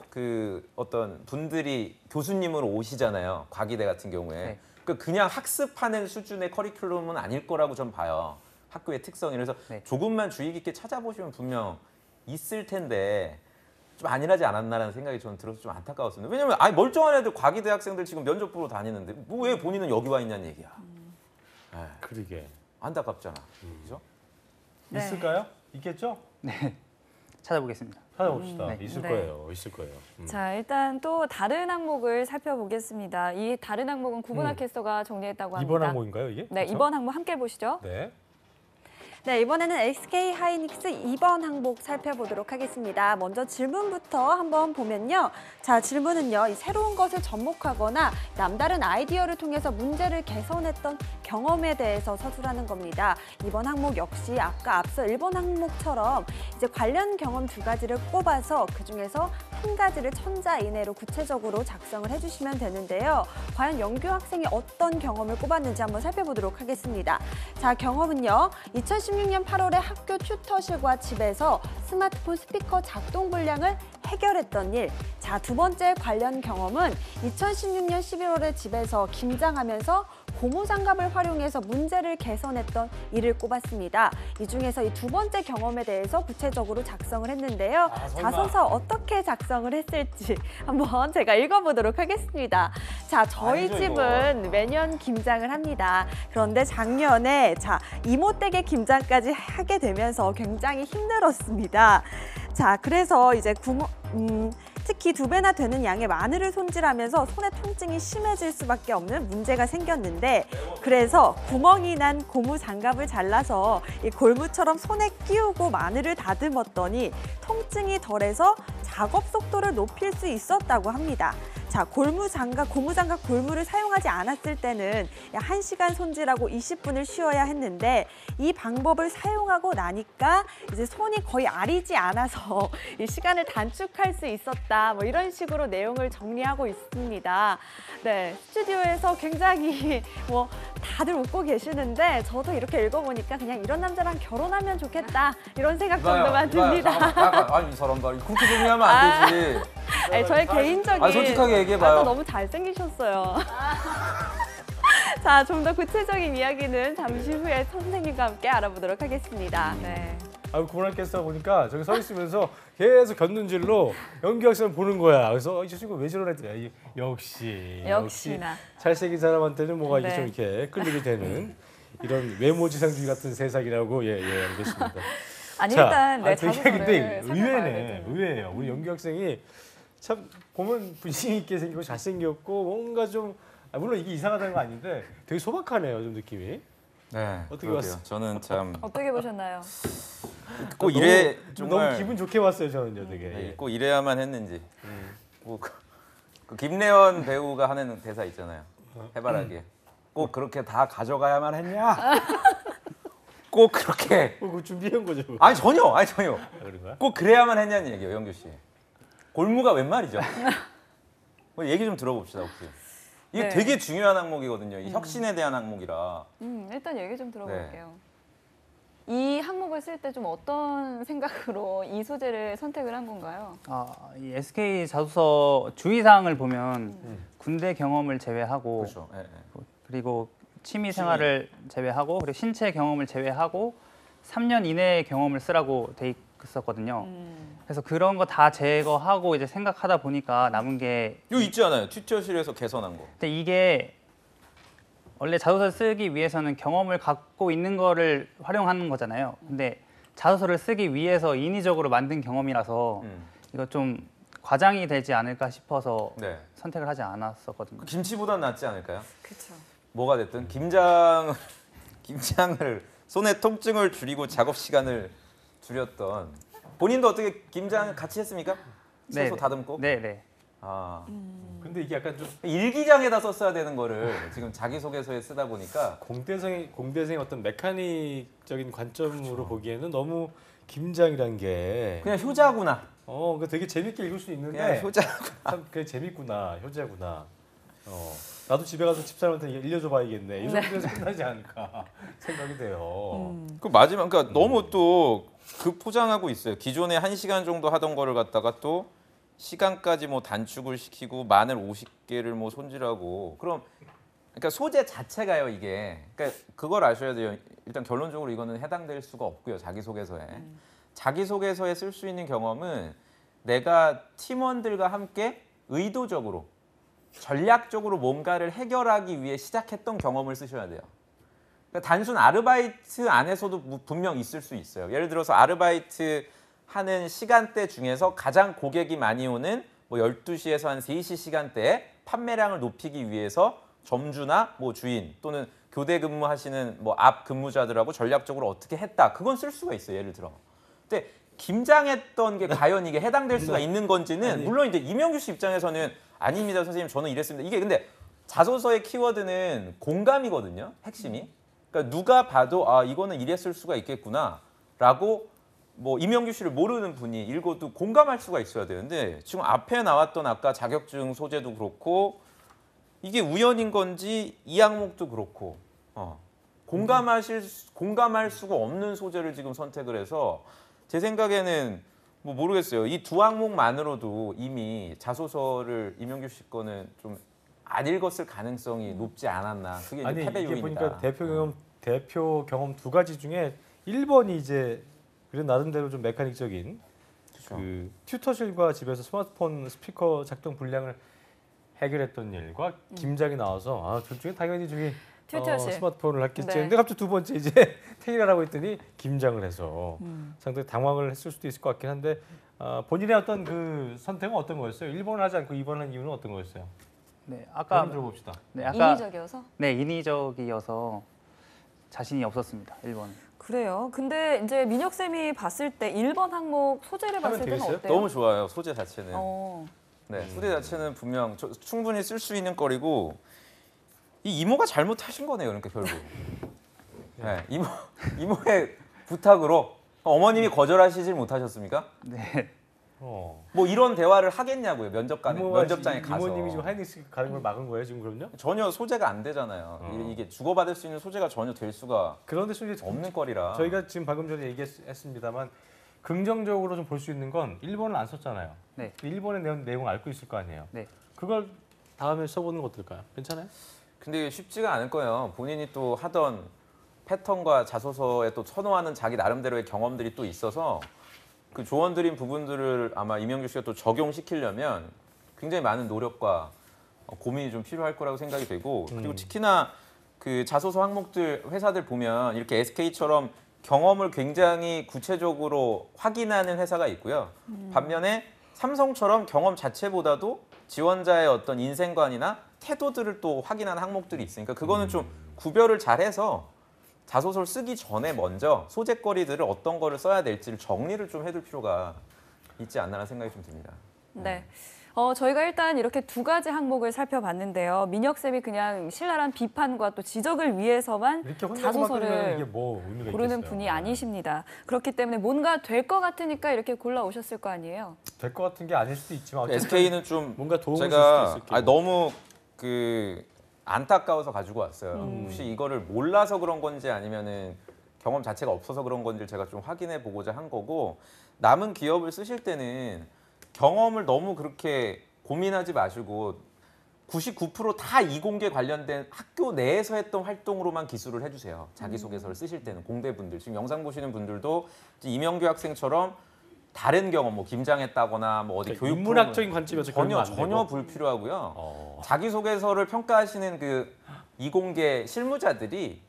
어떤 분들이 교수님으로 오시잖아요. 과기대 같은 경우에. 네. 그냥 학습하는 수준의 커리큘럼은 아닐 거라고 전 봐요. 학교의 특성이. 그래서 네. 조금만 주의 깊게 찾아보시면 분명 있을 텐데 좀 안일하지 않았나라는 생각이 저는 들어서 좀 안타까웠습니다. 왜냐면 멀쩡한 애들 과기대 학생들 지금 면접 보러 다니는데 뭐 왜 본인은 여기 와 있냐는 얘기야. 그러게. 안타깝잖아. 그죠? 네. 있을까요? 있겠죠? 네, 찾아보겠습니다. 찾아봅시다. 네. 있을 네. 거예요. 있을 거예요. 자, 일단 또 다른 항목을 살펴보겠습니다. 이 다른 항목은 구분학 캐스터가 정리했다고 합니다. 이번 항목인가요, 이게? 네, 그렇죠? 이번 항목 함께 보시죠. 네. 네, 이번에는 SK 하이닉스 2번 항목 살펴보도록 하겠습니다. 먼저 질문부터 한번 보면요. 자, 질문은요. 이 새로운 것을 접목하거나 남다른 아이디어를 통해서 문제를 개선했던 경험에 대해서 서술하는 겁니다. 이번 항목 역시 아까 앞서 1번 항목처럼 이제 관련 경험 2가지를 꼽아서 그중에서 한 가지를 천자 이내로 구체적으로 작성을 해주시면 되는데요. 과연 영규 학생이 어떤 경험을 꼽았는지 한번 살펴보도록 하겠습니다. 자, 경험은요. 2016년 8월에 학교 튜터실과 집에서 스마트폰 스피커 작동 불량을 해결했던 일. 자, 2번째 관련 경험은 2016년 11월에 집에서 김장하면서 고무장갑을 활용해서 문제를 개선했던 일을 꼽았습니다. 이 중에서 이 2번째 경험에 대해서 구체적으로 작성을 했는데요. 자소서 어떻게 작성을 했을지 한번 제가 읽어보도록 하겠습니다. 자, 저희 아니죠, 집은 매년 김장을 합니다. 그런데 작년에 이모댁의 김장까지 하게 되면서 굉장히 힘들었습니다. 자, 그래서 이제 특히 2배나 되는 양의 마늘을 손질하면서 손의 통증이 심해질 수밖에 없는 문제가 생겼는데 그래서 구멍이 난 고무 장갑을 잘라서 이 골무처럼 손에 끼우고 마늘을 다듬었더니 통증이 덜해서 작업 속도를 높일 수 있었다고 합니다. 자, 고무장갑 골무를 사용하지 않았을 때는 1시간 손질하고 20분을 쉬어야 했는데 이 방법을 사용하고 나니까 이제 손이 거의 아리지 않아서 이 시간을 단축할 수 있었다. 뭐 이런 식으로 내용을 정리하고 있습니다. 네, 스튜디오에서 굉장히 뭐 다들 웃고 계시는데 저도 이렇게 읽어보니까 그냥 이런 남자랑 결혼하면 좋겠다 이런 생각 정도만 듭니다. 아니 이 사람 봐. 그렇게 정리하면 안 되지. 아니, 저의 개인적인 솔직하게 얘기해봐요. 또 너무 잘생기셨어요. 자, 좀 더 구체적인 이야기는 잠시 후에 선생님과 함께 알아보도록 하겠습니다. 네. 아유 구문학교에서 보니까 저기 서 있으면서 계속 곁눈질로 연기 학생을 보는 거야. 그래서 이 친구 왜 저러랬더니 역시 역시나. 잘생긴 사람한테는 뭐가 이제 네. 좀 이렇게 끌리게 되는 이런 외모지상주의 같은 세상이라고 예 알겠습니다. 아니 자, 일단 내 되게 자소서를 근데 살펴봐야 의외네, 되죠. 의외예요. 우리 연기 학생이 참 보면 분위기 있게 생기고 잘생겼고 뭔가 좀 물론 이게 이상하다는 건 아닌데 되게 소박하네요, 좀 느낌이. 네. 어떻게 그러게요. 봤어? 저는 참 어떻게 보셨나요? 꼭 이래 너무 정말 기분 좋게 봤어요, 저는요, 되게. 네, 꼭 이래야만 했는지. 그 김래원 배우가 하는 대사 있잖아요. 해바라기. 꼭 그렇게 다 가져가야만 했냐? 꼭 그렇게. 그거 준비한 거죠. 아니 전혀. 그런 거야? 꼭 그래야만 했냐는 얘기예요, 영규 씨. 골무가 웬 말이죠? 뭐 얘기 좀 들어봅시다, 혹시. 이게 네. 되게 중요한 항목이거든요. 이 혁신에 대한 항목이라. 일단 얘기 좀 들어볼게요. 네. 이 항목을 쓸 때 좀 어떤 생각으로 이 소재를 선택을 한 건가요? 이 SK 자소서 주의사항을 보면 군대 경험을 제외하고 그렇죠. 예, 예. 그리고 취미 생활을 제외하고 그리고 신체 경험을 제외하고 3년 이내의 경험을 쓰라고 돼 있었거든요. 그래서 그런 거 다 제거하고 이제 생각하다 보니까 남은 게 이거 있지 않아요? 튜터실에서 개선한 거. 근데 이게 원래 자소서를 쓰기 위해서는 경험을 갖고 있는 거를 활용하는 거잖아요. 근데 자소서를 쓰기 위해서 인위적으로 만든 경험이라서 이거 좀 과장이 되지 않을까 싶어서 네. 선택을 하지 않았었거든요. 그 김치보단 낫지 않을까요? 그렇죠. 뭐가 됐든 김장을 손의 통증을 줄이고 작업 시간을 줄였던 본인도 어떻게 김장 같이 했습니까? 채소 다듬고? 네. 아 근데 이게 약간 좀 일기장에다 썼어야 되는 거를 지금 자기소개서에 쓰다 보니까 공대생의 어떤 메카닉적인 관점으로 보기에는 너무 김장이란 게 그냥 효자구나. 그러니까 되게 재밌게 읽을 수 있는데 그냥 효자. 참 그게 재밌구나, 효자구나. 나도 집에 가서 집사람한테 일려줘 봐야겠네. 이 정도에서 끝나지 않을까 생각이 돼요. 그 마지막 그러니까 너무 또 그 포장하고 있어요. 기존에 1시간 정도 하던 거를 갖다가 또 시간까지 뭐 단축을 시키고 마늘 50개를 뭐 손질하고 그러니까 소재 자체가요 이게 그러니까 그걸 아셔야 돼요. 일단 결론적으로 이거는 해당될 수가 없고요. 자기소개서에 쓸 수 있는 경험은 내가 팀원들과 함께 의도적으로 전략적으로 뭔가를 해결하기 위해 시작했던 경험을 쓰셔야 돼요. 그러니까 단순 아르바이트 안에서도 분명 있을 수 있어요. 예를 들어서 아르바이트 하는 시간대 중에서 가장 고객이 많이 오는 뭐 12시에서 한 3시 시간대에 판매량을 높이기 위해서 점주나 뭐 주인 또는 교대 근무하시는 뭐 앞 근무자들하고 전략적으로 어떻게 했다. 그건 쓸 수가 있어요. 예를 들어. 근데 김장했던 게 과연 이게 해당될 수가 있는 건지는 물론 이제 이명규 씨 입장에서는 아닙니다. 선생님 저는 이랬습니다. 이게 근데 자소서의 키워드는 공감이거든요. 핵심이. 그러니까 누가 봐도 아 이거는 이랬을 수가 있겠구나라고 뭐 이명규 씨를 모르는 분이 읽어도 공감할 수가 있어야 되는데 지금 앞에 나왔던 아까 자격증 소재도 그렇고 이게 우연인 건지 이 항목도 그렇고 공감할 수가 없는 소재를 지금 선택을 해서 제 생각에는 뭐 모르겠어요. 이 두 항목만으로도 이미 자소서를 이명규 씨 거는 좀 안 읽었을 가능성이 높지 않았나. 그게 이제 패배 이게 요인이다. 보니까 대표 경험 두 가지 중에 1번이 이제 그런 나름대로 좀 메카닉적인 그 튜터실과 집에서 스마트폰 스피커 작동 불량을 해결했던 일과 김장이 나와서 둘 중에 당연히 저기 튜터실. 스마트폰을 했겠지. 네. 근데 갑자기 두 번째 이제 테일하라고 했더니 김장을 해서 상당히 당황을 했을 수도 있을 것 같긴 한데 본인의 어떤 그 선택은 어떤 거였어요? 1번을 하지 않고 2번을 한 이유는 어떤 거였어요? 네, 아까 들어봅시다. 네, 아까 인위적이어서? 네, 인위적이어서 자신이 없었습니다. 1번. 그래요. 근데 이제 민혁 쌤이 봤을 때 1번 항목 소재를 하면 봤을 때는 되겠어요? 어때요? 너무 좋아요. 소재 자체는. 네, 소재 자체는 분명 충분히 쓸 수 있는 거리고 이 이모가 잘못하신 거네요. 그러니까 결국 네, 이모의 부탁으로 어머님이 거절하시질 못하셨습니까? 네. 뭐 이런 대화를 하겠냐고요. 면접장에 가서. 이모님이 지금 하이닉스 가는 걸 막은 거예요 지금 그럼요? 전혀 소재가 안 되잖아요. 이게 주고받을 수 있는 소재가 전혀 될 수가 그런데 좀 이제 없는 거리라. 저희가 지금 방금 전에 얘기했습니다만 긍정적으로 좀 볼 수 있는 건 일본을 안 썼잖아요. 네. 일본의 내용을 알고 있을 거 아니에요. 네. 그걸 다음에 써보는 거 어떨까요? 괜찮아요? 근데 쉽지가 않을 거예요. 본인이 또 하던 패턴과 자소서에 또 선호하는 자기 나름대로의 경험들이 또 있어서 그 조언드린 부분들을 아마 이명규 씨가 또 적용시키려면 굉장히 많은 노력과 고민이 좀 필요할 거라고 생각이 되고 그리고 특히나 그 자소서 항목들 회사들 보면 이렇게 SK처럼 경험을 굉장히 구체적으로 확인하는 회사가 있고요. 반면에 삼성처럼 경험 자체보다도 지원자의 어떤 인생관이나 태도들을 또 확인하는 항목들이 있으니까 그거는 좀 구별을 잘해서 자소서를 쓰기 전에 먼저 소재거리들을 어떤 거를 써야 될지를 정리를 좀 해둘 필요가 있지 않나라는 생각이 좀 듭니다. 네. 저희가 일단 이렇게 두 가지 항목을 살펴봤는데요. 민혁 쌤이 그냥 신랄한 비판과 또 지적을 위해서만 이렇게 혼자서만 자소서를 끌면 이게 뭐 의미가 고르는 있겠어요. 분이 아니십니다. 그렇기 때문에 뭔가 될 것 같으니까 이렇게 골라오셨을 거 아니에요. 될 것 같은 게 아닐 수도 있지만 어쨌든 SK는 좀 뭔가 도움을 줄 제가 수도 있을 거고. 너무 그 안타까워서 가지고 왔어요. 혹시 이거를 몰라서 그런 건지 아니면은 경험 자체가 없어서 그런 건지 제가 좀 확인해 보고자 한 거고 남은 기업을 쓰실 때는 경험을 너무 그렇게 고민하지 마시고 99%다 이공계 관련된 학교 내에서 했던 활동으로만 기술을 해주세요. 자기소개서를 쓰실 때는 공대분들 지금 영상 보시는 분들도 이명규 학생처럼 다른 경험 뭐 김장했다거나 뭐 어디 그러니까 교육 인문학적인 관점에서 전혀 불필요하고요. 자기소개서를 평가하시는 그 이공계 실무자들이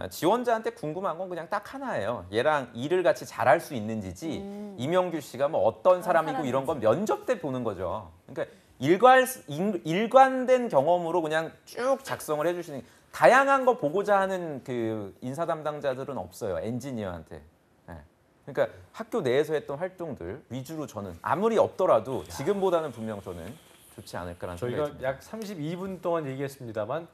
지원자한테 궁금한 건 그냥 딱 하나예요. 얘랑 일을 같이 잘할 수 있는지지 이명규 씨가 뭐 어떤 사람이고 이런 건 면접 때 보는 거죠. 그러니까 일관된 경험으로 그냥 쭉 작성을 해주시는 다양한 거 보고자 하는 그 인사 담당자들은 없어요. 엔지니어한테. 그러니까 학교 내에서 했던 활동들 위주로 저는 아무리 없더라도 지금보다는 분명 저는 좋지 않을까라는 생각이 저희가 듭니다. 약 32분 동안 얘기했습니다만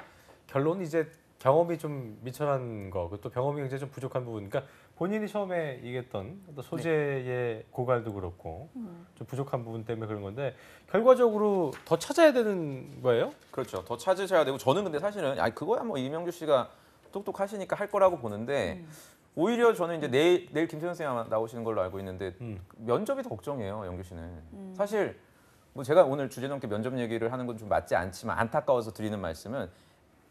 결론은 이제 경험이 좀 미천한 거, 또 경험이 굉장히 좀 부족한 부분. 그러니까 본인이 처음에 얘기했던 또 소재의 고갈도 그렇고 좀 부족한 부분 때문에 그런 건데 결과적으로 더 찾아야 되는 거예요? 그렇죠. 더 찾으셔야 되고 저는 근데 사실은 그거야 뭐 이명규 씨가 똑똑하시니까 할 거라고 보는데 오히려 저는 이제 내일 김태현 선생님 아마 나오시는 걸로 알고 있는데 면접이 더 걱정이에요. 영규 씨는. 사실 뭐 제가 오늘 주제 넘게 면접 얘기를 하는 건 좀 맞지 않지만 안타까워서 드리는 말씀은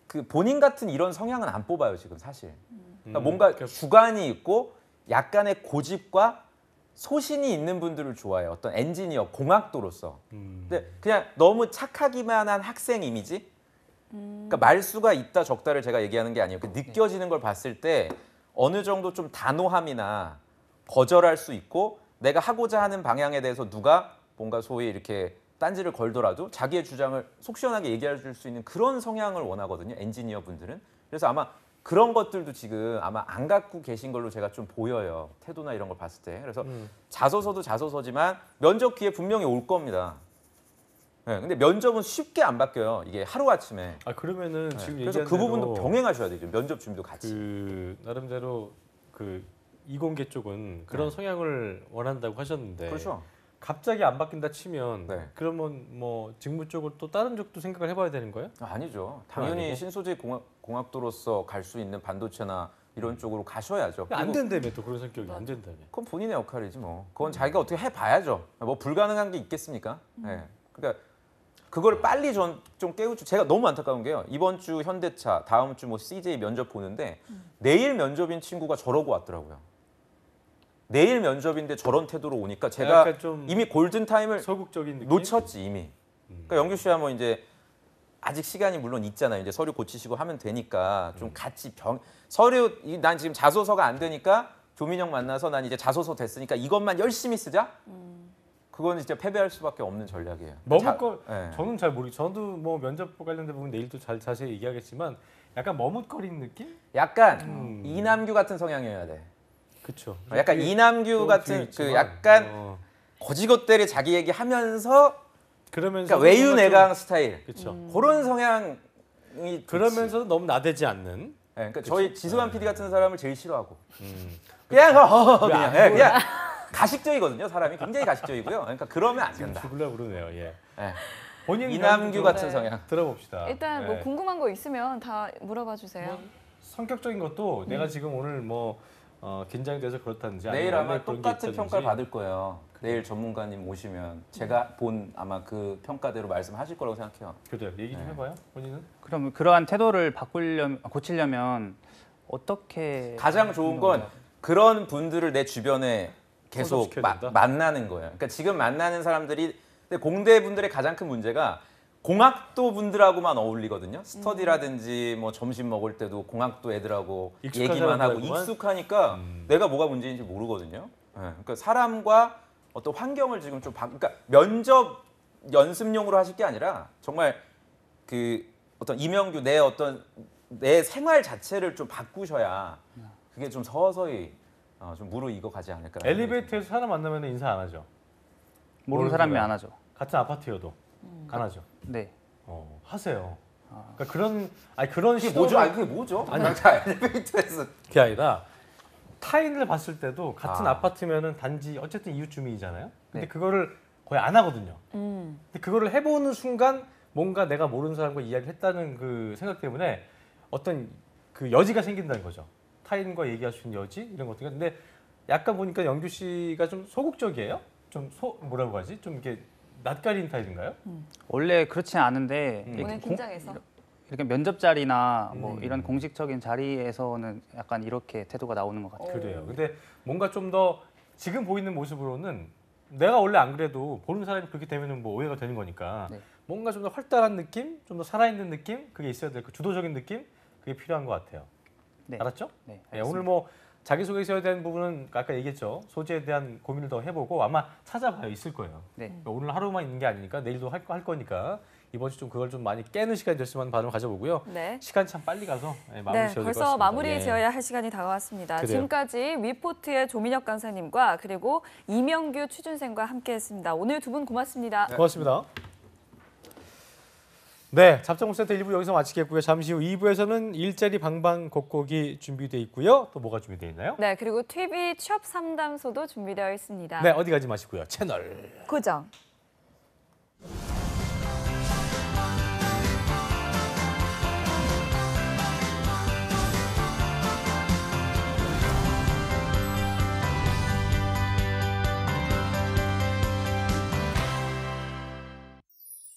그 본인 같은 이런 성향은 안 뽑아요 지금 사실. 그러니까 뭔가 주관이 있고 약간의 고집과 소신이 있는 분들을 좋아해요. 어떤 엔지니어, 공학도로서. 근데 그냥 너무 착하기만 한 학생 이미지? 그러니까 말수가 있다 적다를 제가 얘기하는 게 아니에요. 그 느껴지는 걸 봤을 때 어느 정도 좀 단호함이나 거절할 수 있고 내가 하고자 하는 방향에 대해서 누가 뭔가 소위 이렇게 딴지를 걸더라도 자기의 주장을 속 시원하게 얘기해 줄 수 있는 그런 성향을 원하거든요. 엔지니어 분들은. 그래서 아마 그런 것들도 지금 아마 안 갖고 계신 걸로 제가 좀 보여요. 태도나 이런 걸 봤을 때. 그래서 자소서도 자소서지만 면접 기회 분명히 올 겁니다. 네, 근데 면접은 쉽게 안 바뀌어요. 이게 하루아침에. 그러면은 지금 그래서 얘기한 그 부분도 대로 병행하셔야 되죠. 면접 준비도 같이. 그 나름대로 그 이공계 쪽은 그런 성향을 원한다고 하셨는데 그렇죠. 갑자기 안 바뀐다 치면 네. 그러면 뭐 직무 쪽을 또 다른 쪽도 생각을 해봐야 되는 거예요? 아니죠. 당연히 아니고? 신소재 공학도로서 갈 수 있는 반도체나 이런 쪽으로 가셔야죠. 안 그리고 된다며 또 그런 성격이 안 된다며. 그건 본인의 역할이지 뭐. 그건 자기가 어떻게 해봐야죠. 뭐 불가능한 게 있겠습니까? 네. 그러니까 그걸 빨리 좀 깨우쳐. 제가 너무 안타까운 게요. 이번 주 현대차, 다음 주 뭐 CJ 면접 보는데 내일 면접인 친구가 저러고 왔더라고요. 내일 면접인데 저런 태도로 오니까 제가 약간 좀 이미 골든 타임을 서국적인 느낌. 놓쳤지 이미. 그러니까 영규 씨야 뭐 이제 아직 시간이 물론 있잖아요. 이제 서류 고치시고 하면 되니까 좀 같이 서류 난 지금 자소서가 안 되니까 조민영 만나서 난 이제 자소서 됐으니까 이것만 열심히 쓰자. 그건 진짜 패배할 수밖에 없는 전략이에요. 네. 저는 잘 모르겠어요. 저도 뭐 면접 관련된 부분 내일 또 자세히 얘기하겠지만 약간 머뭇거리는 느낌? 약간 이남규 같은 성향이어야 돼. 그렇죠. 약간 이남규 같은 그 약간 거지것대리 자기 얘기하면서 그러면서 그러니까 외유내강 스타일 그렇죠. 그런 성향이 그러면서도 너무 나대지 않는. 네, 그러니까 저희 지수한 PD 같은 사람을 제일 싫어하고 음. 그냥 그냥 가식적이거든요. 사람이 굉장히 가식적이고요. 그러니까 그러면 안 된다. 죽으려고 그러네요. 예. 네. 본인 이남규 같은 네. 성향. 들어봅시다. 일단 뭐 예. 궁금한 거 있으면 다 물어봐 주세요. 성격적인 것도 내가 지금 오늘 뭐 긴장이 돼서 그렇다든지 내일 아니면 아마 원래 그런 게 똑같은 있다든지. 평가를 받을 거예요. 내일 전문가님 오시면 제가 본 아마 그 평가대로 말씀하실 거라고 생각해요. 그래요. 얘기 좀 네. 해봐요. 본인은? 그럼 그러한 태도를 고치려면 어떻게 가장 좋은 건 그런 분들을 내 주변에 계속 소속시켜야 된다? 만나는 거예요. 그러니까 지금 만나는 사람들이 근데 공대 분들의 가장 큰 문제가 공학도 분들하고만 어울리거든요. 스터디라든지 뭐 점심 먹을 때도 공학도 애들하고 익숙한 얘기만 하고 사람들하고만? 익숙하니까 내가 뭐가 문제인지 모르거든요. 네, 그러니까 사람과 어떤 환경을 지금 좀 그러니까 면접 연습용으로 하실 게 아니라 정말 그 어떤 이명규 내 생활 자체를 좀 바꾸셔야 그게 좀 서서히 좀 무르익어 가지 않을까. 엘리베이터에서 사람 만나면 인사 안 하죠. 모르는 사람이 안 하죠. 같은 아파트여도 안 하죠. 네. 하세요. 그러니까 그런 그게 시도를 뭐죠? 아니 그게 뭐죠? 아니 자 엘리베이터에서 그게 아니라 타인을 봤을 때도 같은 아. 아파트면은 단지 어쨌든 이웃 주민이잖아요. 근데 네. 그거를 거의 안 하거든요. 근데 그거를 해보는 순간 뭔가 내가 모르는 사람과 이야기를 했다는 그 생각 때문에 어떤 그 여지가 생긴다는 거죠. 타인과 얘기할 수 있는 여지 이런 것들. 근데 약간 보니까 영규 씨가 좀 소극적이에요. 좀 뭐라고 하지? 좀 이렇게 낯가리는 타입인가요? 원래 그렇지 않은데 오늘 이렇게 긴장해서. 이렇게 면접 자리나 뭐 이런 공식적인 자리에서는 약간 이렇게 태도가 나오는 것 같아요. 그래요. 근데 뭔가 좀 더 지금 보이는 모습으로는 내가 원래 안 그래도 보는 사람이 그렇게 되면은 뭐 오해가 되는 거니까 네. 뭔가 좀 더 활달한 느낌, 좀 더 살아있는 느낌, 그게 있어야 될 그 주도적인 느낌, 그게 필요한 것 같아요. 네. 알았죠? 네, 네, 알겠습니다. 오늘 뭐 자기소개 있어야 되는 부분은 아까 얘기했죠. 소재에 대한 고민을 더 해보고 아마 찾아봐요. 있을 거예요. 네. 그러니까 오늘 하루만 있는 게 아니니까 내일도 할 거니까 이번 주 좀 그걸 좀 많이 깨는 시간이 됐으면 바람을 가져보고요. 네. 시간 참 빨리 가서 마무리 네, 지어야 될것 벌써 같습니다. 마무리 예. 지어야 할 시간이 다가왔습니다. 그래요. 지금까지 위포트의 조민혁 강사님과 그리고 이명규 취준생과 함께했습니다. 오늘 두 분 고맙습니다. 고맙습니다. 네, 잡정센터 1부 여기서 마치겠고요. 잠시 후 2부에서는 일자리 방방곡곡이 준비되어 있고요. 또 뭐가 준비되어 있나요? 네, 그리고 TV 취업 상담소도 준비되어 있습니다. 네, 어디 가지 마시고요. 채널 고정.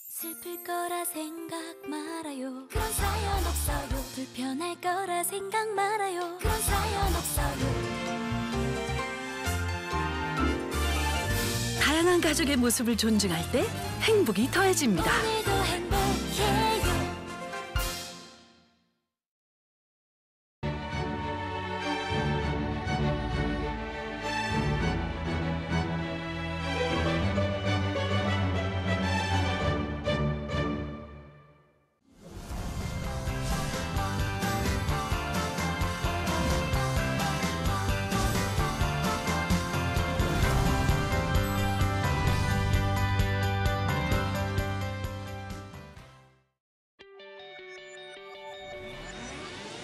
슬플 거라 생각 말아요. 그런 사연 없어요. 불편할 거라 생각 말아요. 그런 사연 없어요. 다양한 가족의 모습을 존중할 때 행복이 더해집니다. 오늘도 행복해요.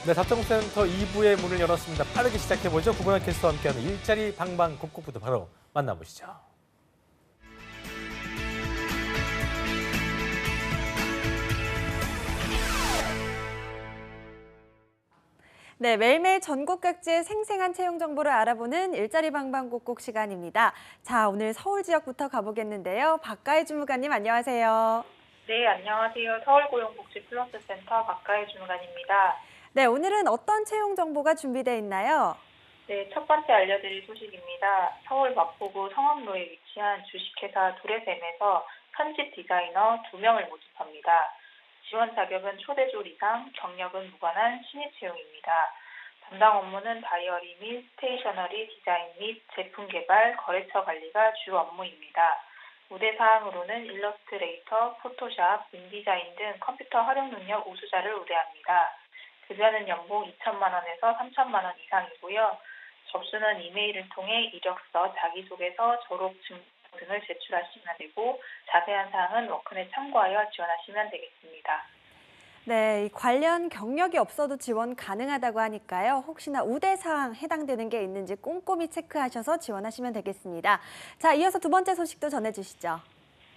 네, 잡정센터 2부의 문을 열었습니다. 빠르게 시작해보죠. 구분한 캐스터와 함께하는 일자리 방방곡곡부터 바로 만나보시죠. 네, 매일매일 전국 각지의 생생한 채용 정보를 알아보는 일자리 방방곡곡 시간입니다. 자, 오늘 서울 지역부터 가보겠는데요. 박가혜 주무관님 안녕하세요. 네, 안녕하세요. 서울고용복지플러스센터 박가혜 주무관입니다. 네, 오늘은 어떤 채용 정보가 준비되어 있나요? 네, 첫 번째 알려드릴 소식입니다. 서울 마포구 성암로에 위치한 주식회사 두레셈에서 편집 디자이너 2명을 모집합니다. 지원 자격은 초대졸 이상, 경력은 무관한 신입 채용입니다. 담당 업무는 다이어리 및 스테이셔너리 디자인 및 제품 개발, 거래처 관리가 주 업무입니다. 우대 사항으로는 일러스트레이터, 포토샵, 인디자인 등 컴퓨터 활용 능력 우수자를 우대합니다. 급여는 연봉 2천만 원에서 3천만 원 이상이고요. 접수는 이메일을 통해 이력서, 자기소개서, 졸업 증명 등을 제출하시면 되고 자세한 사항은 워크넷 참고하여 지원하시면 되겠습니다. 네, 이 관련 경력이 없어도 지원 가능하다고 하니까요. 혹시나 우대사항 해당되는 게 있는지 꼼꼼히 체크하셔서 지원하시면 되겠습니다. 자, 이어서 두 번째 소식도 전해주시죠.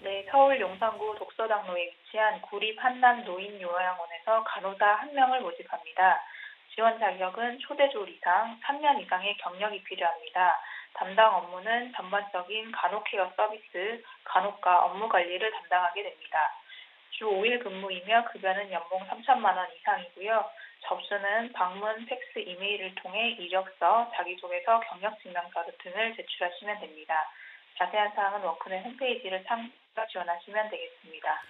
네, 서울 용산구 독서당로에 위치한 구립 한남 노인요양원에서 간호사 1명을 모집합니다. 지원 자격은 초대졸 이상, 3년 이상의 경력이 필요합니다. 담당 업무는 전반적인 간호케어 서비스, 간호과 업무 관리를 담당하게 됩니다. 주 5일 근무이며 급여는 연봉 3천만 원 이상이고요. 접수는 방문, 팩스, 이메일을 통해 이력서, 자기소개서, 경력증명서 등을 제출하시면 됩니다. 자세한 사항은 워크넷 홈페이지를 참고해서 지원하시면 되겠습니다.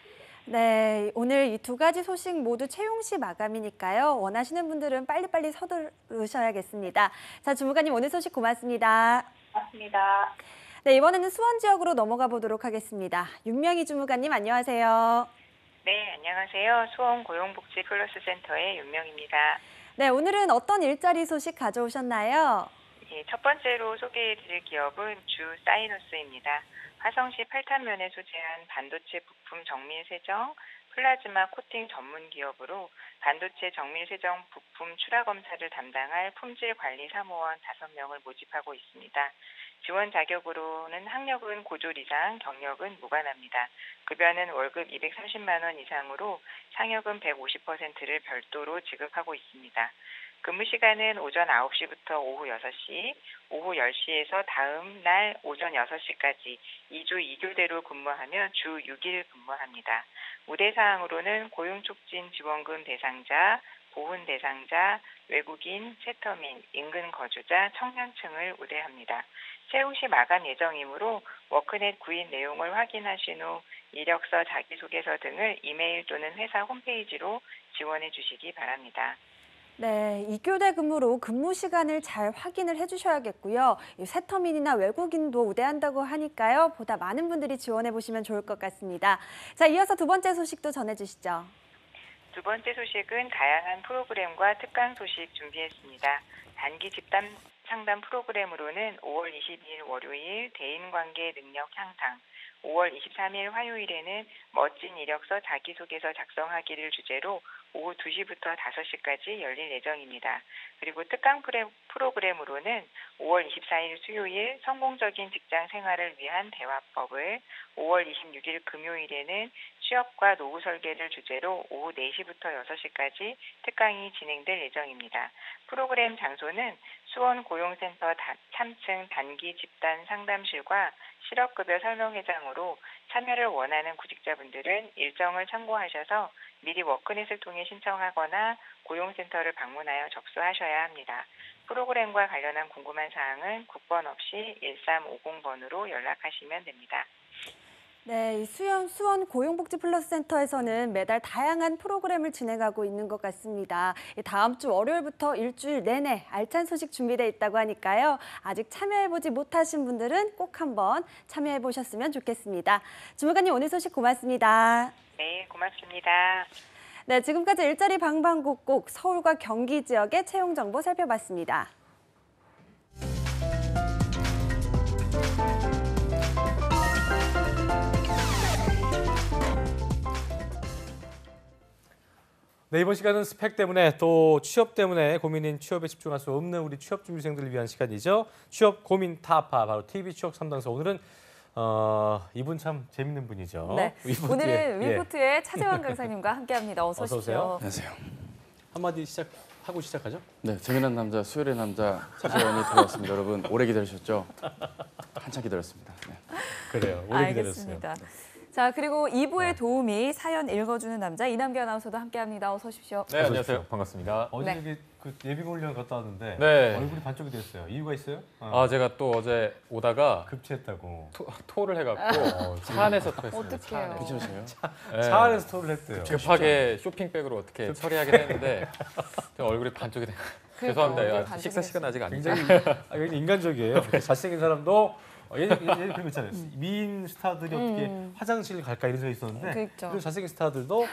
네, 오늘 이 두 가지 소식 모두 채용 시 마감이니까요. 원하시는 분들은 빨리빨리 서두르셔야겠습니다. 자, 주무관님 오늘 소식 고맙습니다. 고맙습니다. 네, 이번에는 수원 지역으로 넘어가 보도록 하겠습니다. 윤명희 주무관님 안녕하세요. 네, 안녕하세요. 수원 고용복지 플러스 센터의 윤명입니다. 네, 오늘은 어떤 일자리 소식 가져오셨나요? 예, 첫 번째로 소개해드릴 기업은 주 사이너스입니다. 화성시 팔탄면에 소재한 반도체 부품 정밀 세정, 플라즈마 코팅 전문 기업으로 반도체 정밀 세정 부품 출하 검사를 담당할 품질 관리 사무원 5명을 모집하고 있습니다. 지원 자격으로는 학력은 고졸 이상, 경력은 무관합니다. 급여는 월급 230만 원 이상으로 상여금 150%를 별도로 지급하고 있습니다. 근무 시간은 오전 9시부터 오후 6시, 오후 10시에서 다음 날 오전 6시까지 2주 2교대로 근무하며 주 6일 근무합니다. 우대사항으로는 고용촉진 지원금 대상자, 보훈 대상자, 외국인, 세터민, 인근 거주자, 청년층을 우대합니다. 채용 시 마감 예정이므로 워크넷 구인 내용을 확인하신 후 이력서, 자기소개서 등을 이메일 또는 회사 홈페이지로 지원해 주시기 바랍니다. 네, 2교대 근무로 근무 시간을 잘 확인을 해주셔야겠고요. 세터민이나 외국인도 우대한다고 하니까요. 보다 많은 분들이 지원해 보시면 좋을 것 같습니다. 자, 이어서 두 번째 소식도 전해주시죠. 두 번째 소식은 다양한 프로그램과 특강 소식 준비했습니다. 단기 집단 상담 프로그램으로는 5월 22일 월요일 대인관계 능력 향상, 5월 23일 화요일에는 멋진 이력서 자기소개서 작성하기를 주제로 오후 2시부터 5시까지 열릴 예정입니다. 그리고 특강 프로그램으로는 5월 24일 수요일 성공적인 직장 생활을 위한 대화법을, 5월 26일 금요일에는 취업과 노후 설계를 주제로 오후 4시부터 6시까지 특강이 진행될 예정입니다. 프로그램 장소는 수원 고용센터 3층 단기 집단 상담실과 실업급여 설명회장으로 참여를 원하는 구직자분들은 일정을 참고하셔서 미리 워크넷을 통해 신청하거나 고용센터를 방문하여 접수하셔야 합니다. 프로그램과 관련한 궁금한 사항은 국번 없이 1350번으로 연락하시면 됩니다. 네, 수원 고용복지플러스센터에서는 매달 다양한 프로그램을 진행하고 있는 것 같습니다. 다음 주 월요일부터 일주일 내내 알찬 소식 준비되어 있다고 하니까요. 아직 참여해보지 못하신 분들은 꼭 한번 참여해보셨으면 좋겠습니다. 주무관님 오늘 소식 고맙습니다. 네, 고맙습니다. 네, 지금까지 일자리 방방곡곡 서울과 경기 지역의 채용 정보 살펴봤습니다. 네, 이번 시간은 스펙 때문에 또 취업 때문에 고민인 취업에 집중할 수 없는 우리 취업 준비생들을 위한 시간이죠. 취업 고민 타파 바로 TV 취업 상담소. 오늘은 이분 참 재밌는 분이죠. 네, 위포트의, 오늘은 위포트의 차재환 강사님과 함께합니다. 어서 오십시오. 안녕하세요. 한마디 하고 시작하죠. 네, 재미난 남자, 수요일의 남자 차재원이 들어왔습니다. 여러분 오래 기다리셨죠? 한참 기다렸습니다. 네. 그래요. 오래 알겠습니다. 기다렸어요. 자, 그리고 2부의 도우미 사연 읽어주는 남자 이남규 아나운서도 함께합니다. 어서 오십시오. 네, 안녕하세요. 반갑습니다. 어제 네. 그 예비군 훈련 갔다 왔는데 네. 얼굴이 반쪽이 됐어요. 이유가 있어요? 제가 또 어제 오다가 급체했다고. 토를 해갖고 차 안에서 토했어요. 어떡해요. 괜찮으세요? 차 안에서 토를 했대요. 급하게 쇼핑백으로 어떻게 처리하긴 했는데 얼굴이 반쪽이 된. 죄송합니다. 식사 시간 아직 아니죠. 굉장히 인간적이에요. 잘생긴 사람도 예전에 그런 거 있잖아요. 미인 스타들이 어떻게 화장실 갈까 이런 생각이 있었는데 그렇죠. 그런 잘생긴 스타들도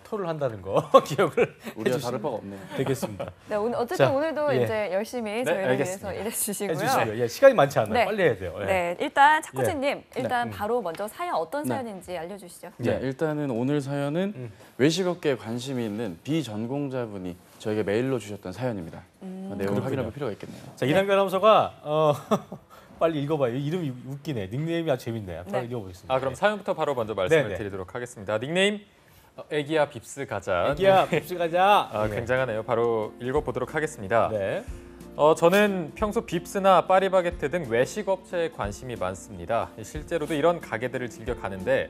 토를 한다는 거 기억을 우리가 다를 바가 없네요. 되겠습니다. 네, 오늘 어쨌든 자, 오늘도 예. 이제 열심히 저희를 위해서 일해주시고요. 해주시고요. 예, 시간이 많지 않아요. 네. 빨리 해야 돼요. 예. 네, 일단 차코치님 예. 일단 바로 먼저 사연 어떤 네. 사연인지 알려주시죠. 네, 일단은 오늘 사연은 외식업계에 관심이 있는 비전공자분이 저에게 메일로 주셨던 사연입니다. 내용을 확인해볼 필요가 있겠네요. 자, 이남규 아나운서가 빨리 읽어봐요. 이름이 웃기네. 닉네임이 아주 재밌네. 빨리 읽어보겠습니다. 그럼 사연부터 바로 먼저 말씀을 네네. 드리도록 하겠습니다. 닉네임 애기야 빕스 가자. 애기야 빕스 가자. 굉장하네요. 바로 읽어보도록 하겠습니다. 네. 저는 평소 빕스나 파리바게트 등 외식 업체에 관심이 많습니다. 실제로도 이런 가게들을 즐겨 가는데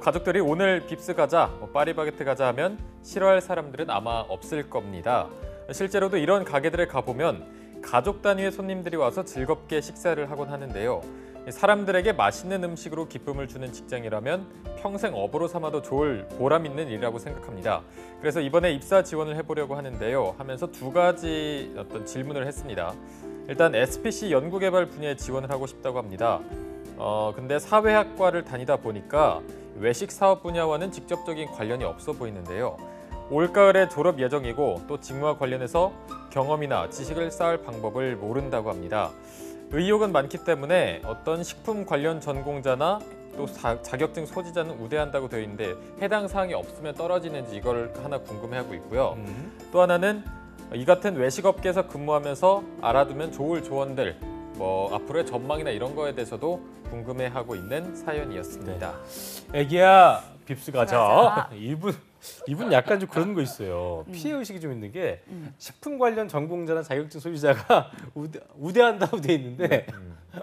가족들이 오늘 빕스 가자, 파리바게트 가자 하면 싫어할 사람들은 아마 없을 겁니다. 실제로도 이런 가게들에 가보면 가족 단위의 손님들이 와서 즐겁게 식사를 하곤 하는데요. 사람들에게 맛있는 음식으로 기쁨을 주는 직장이라면 평생 업으로 삼아도 좋을 보람 있는 일이라고 생각합니다. 그래서 이번에 입사 지원을 해보려고 하는데요. 하면서 두 가지 어떤 질문을 했습니다. 일단 SPC 연구개발 분야에 지원을 하고 싶다고 합니다. 근데 사회학과를 다니다 보니까 외식 사업 분야와는 직접적인 관련이 없어 보이는데요. 올가을에 졸업 예정이고 또 직무와 관련해서 경험이나 지식을 쌓을 방법을 모른다고 합니다. 의욕은 많기 때문에 어떤 식품 관련 전공자나 또 자격증 소지자는 우대한다고 되어 있는데 해당 사항이 없으면 떨어지는지 이걸 하나 궁금해하고 있고요. 또 하나는 이 같은 외식업계에서 근무하면서 알아두면 좋을 조언들, 앞으로의 전망이나 이런 거에 대해서도 궁금해하고 있는 사연이었습니다. 애기야 빕스 가자. 이분 약간 좀 그런 거 있어요. 피해 의식이 좀 있는 게 식품 관련 전공자나 자격증 소유자가 우대한다고 돼 있는데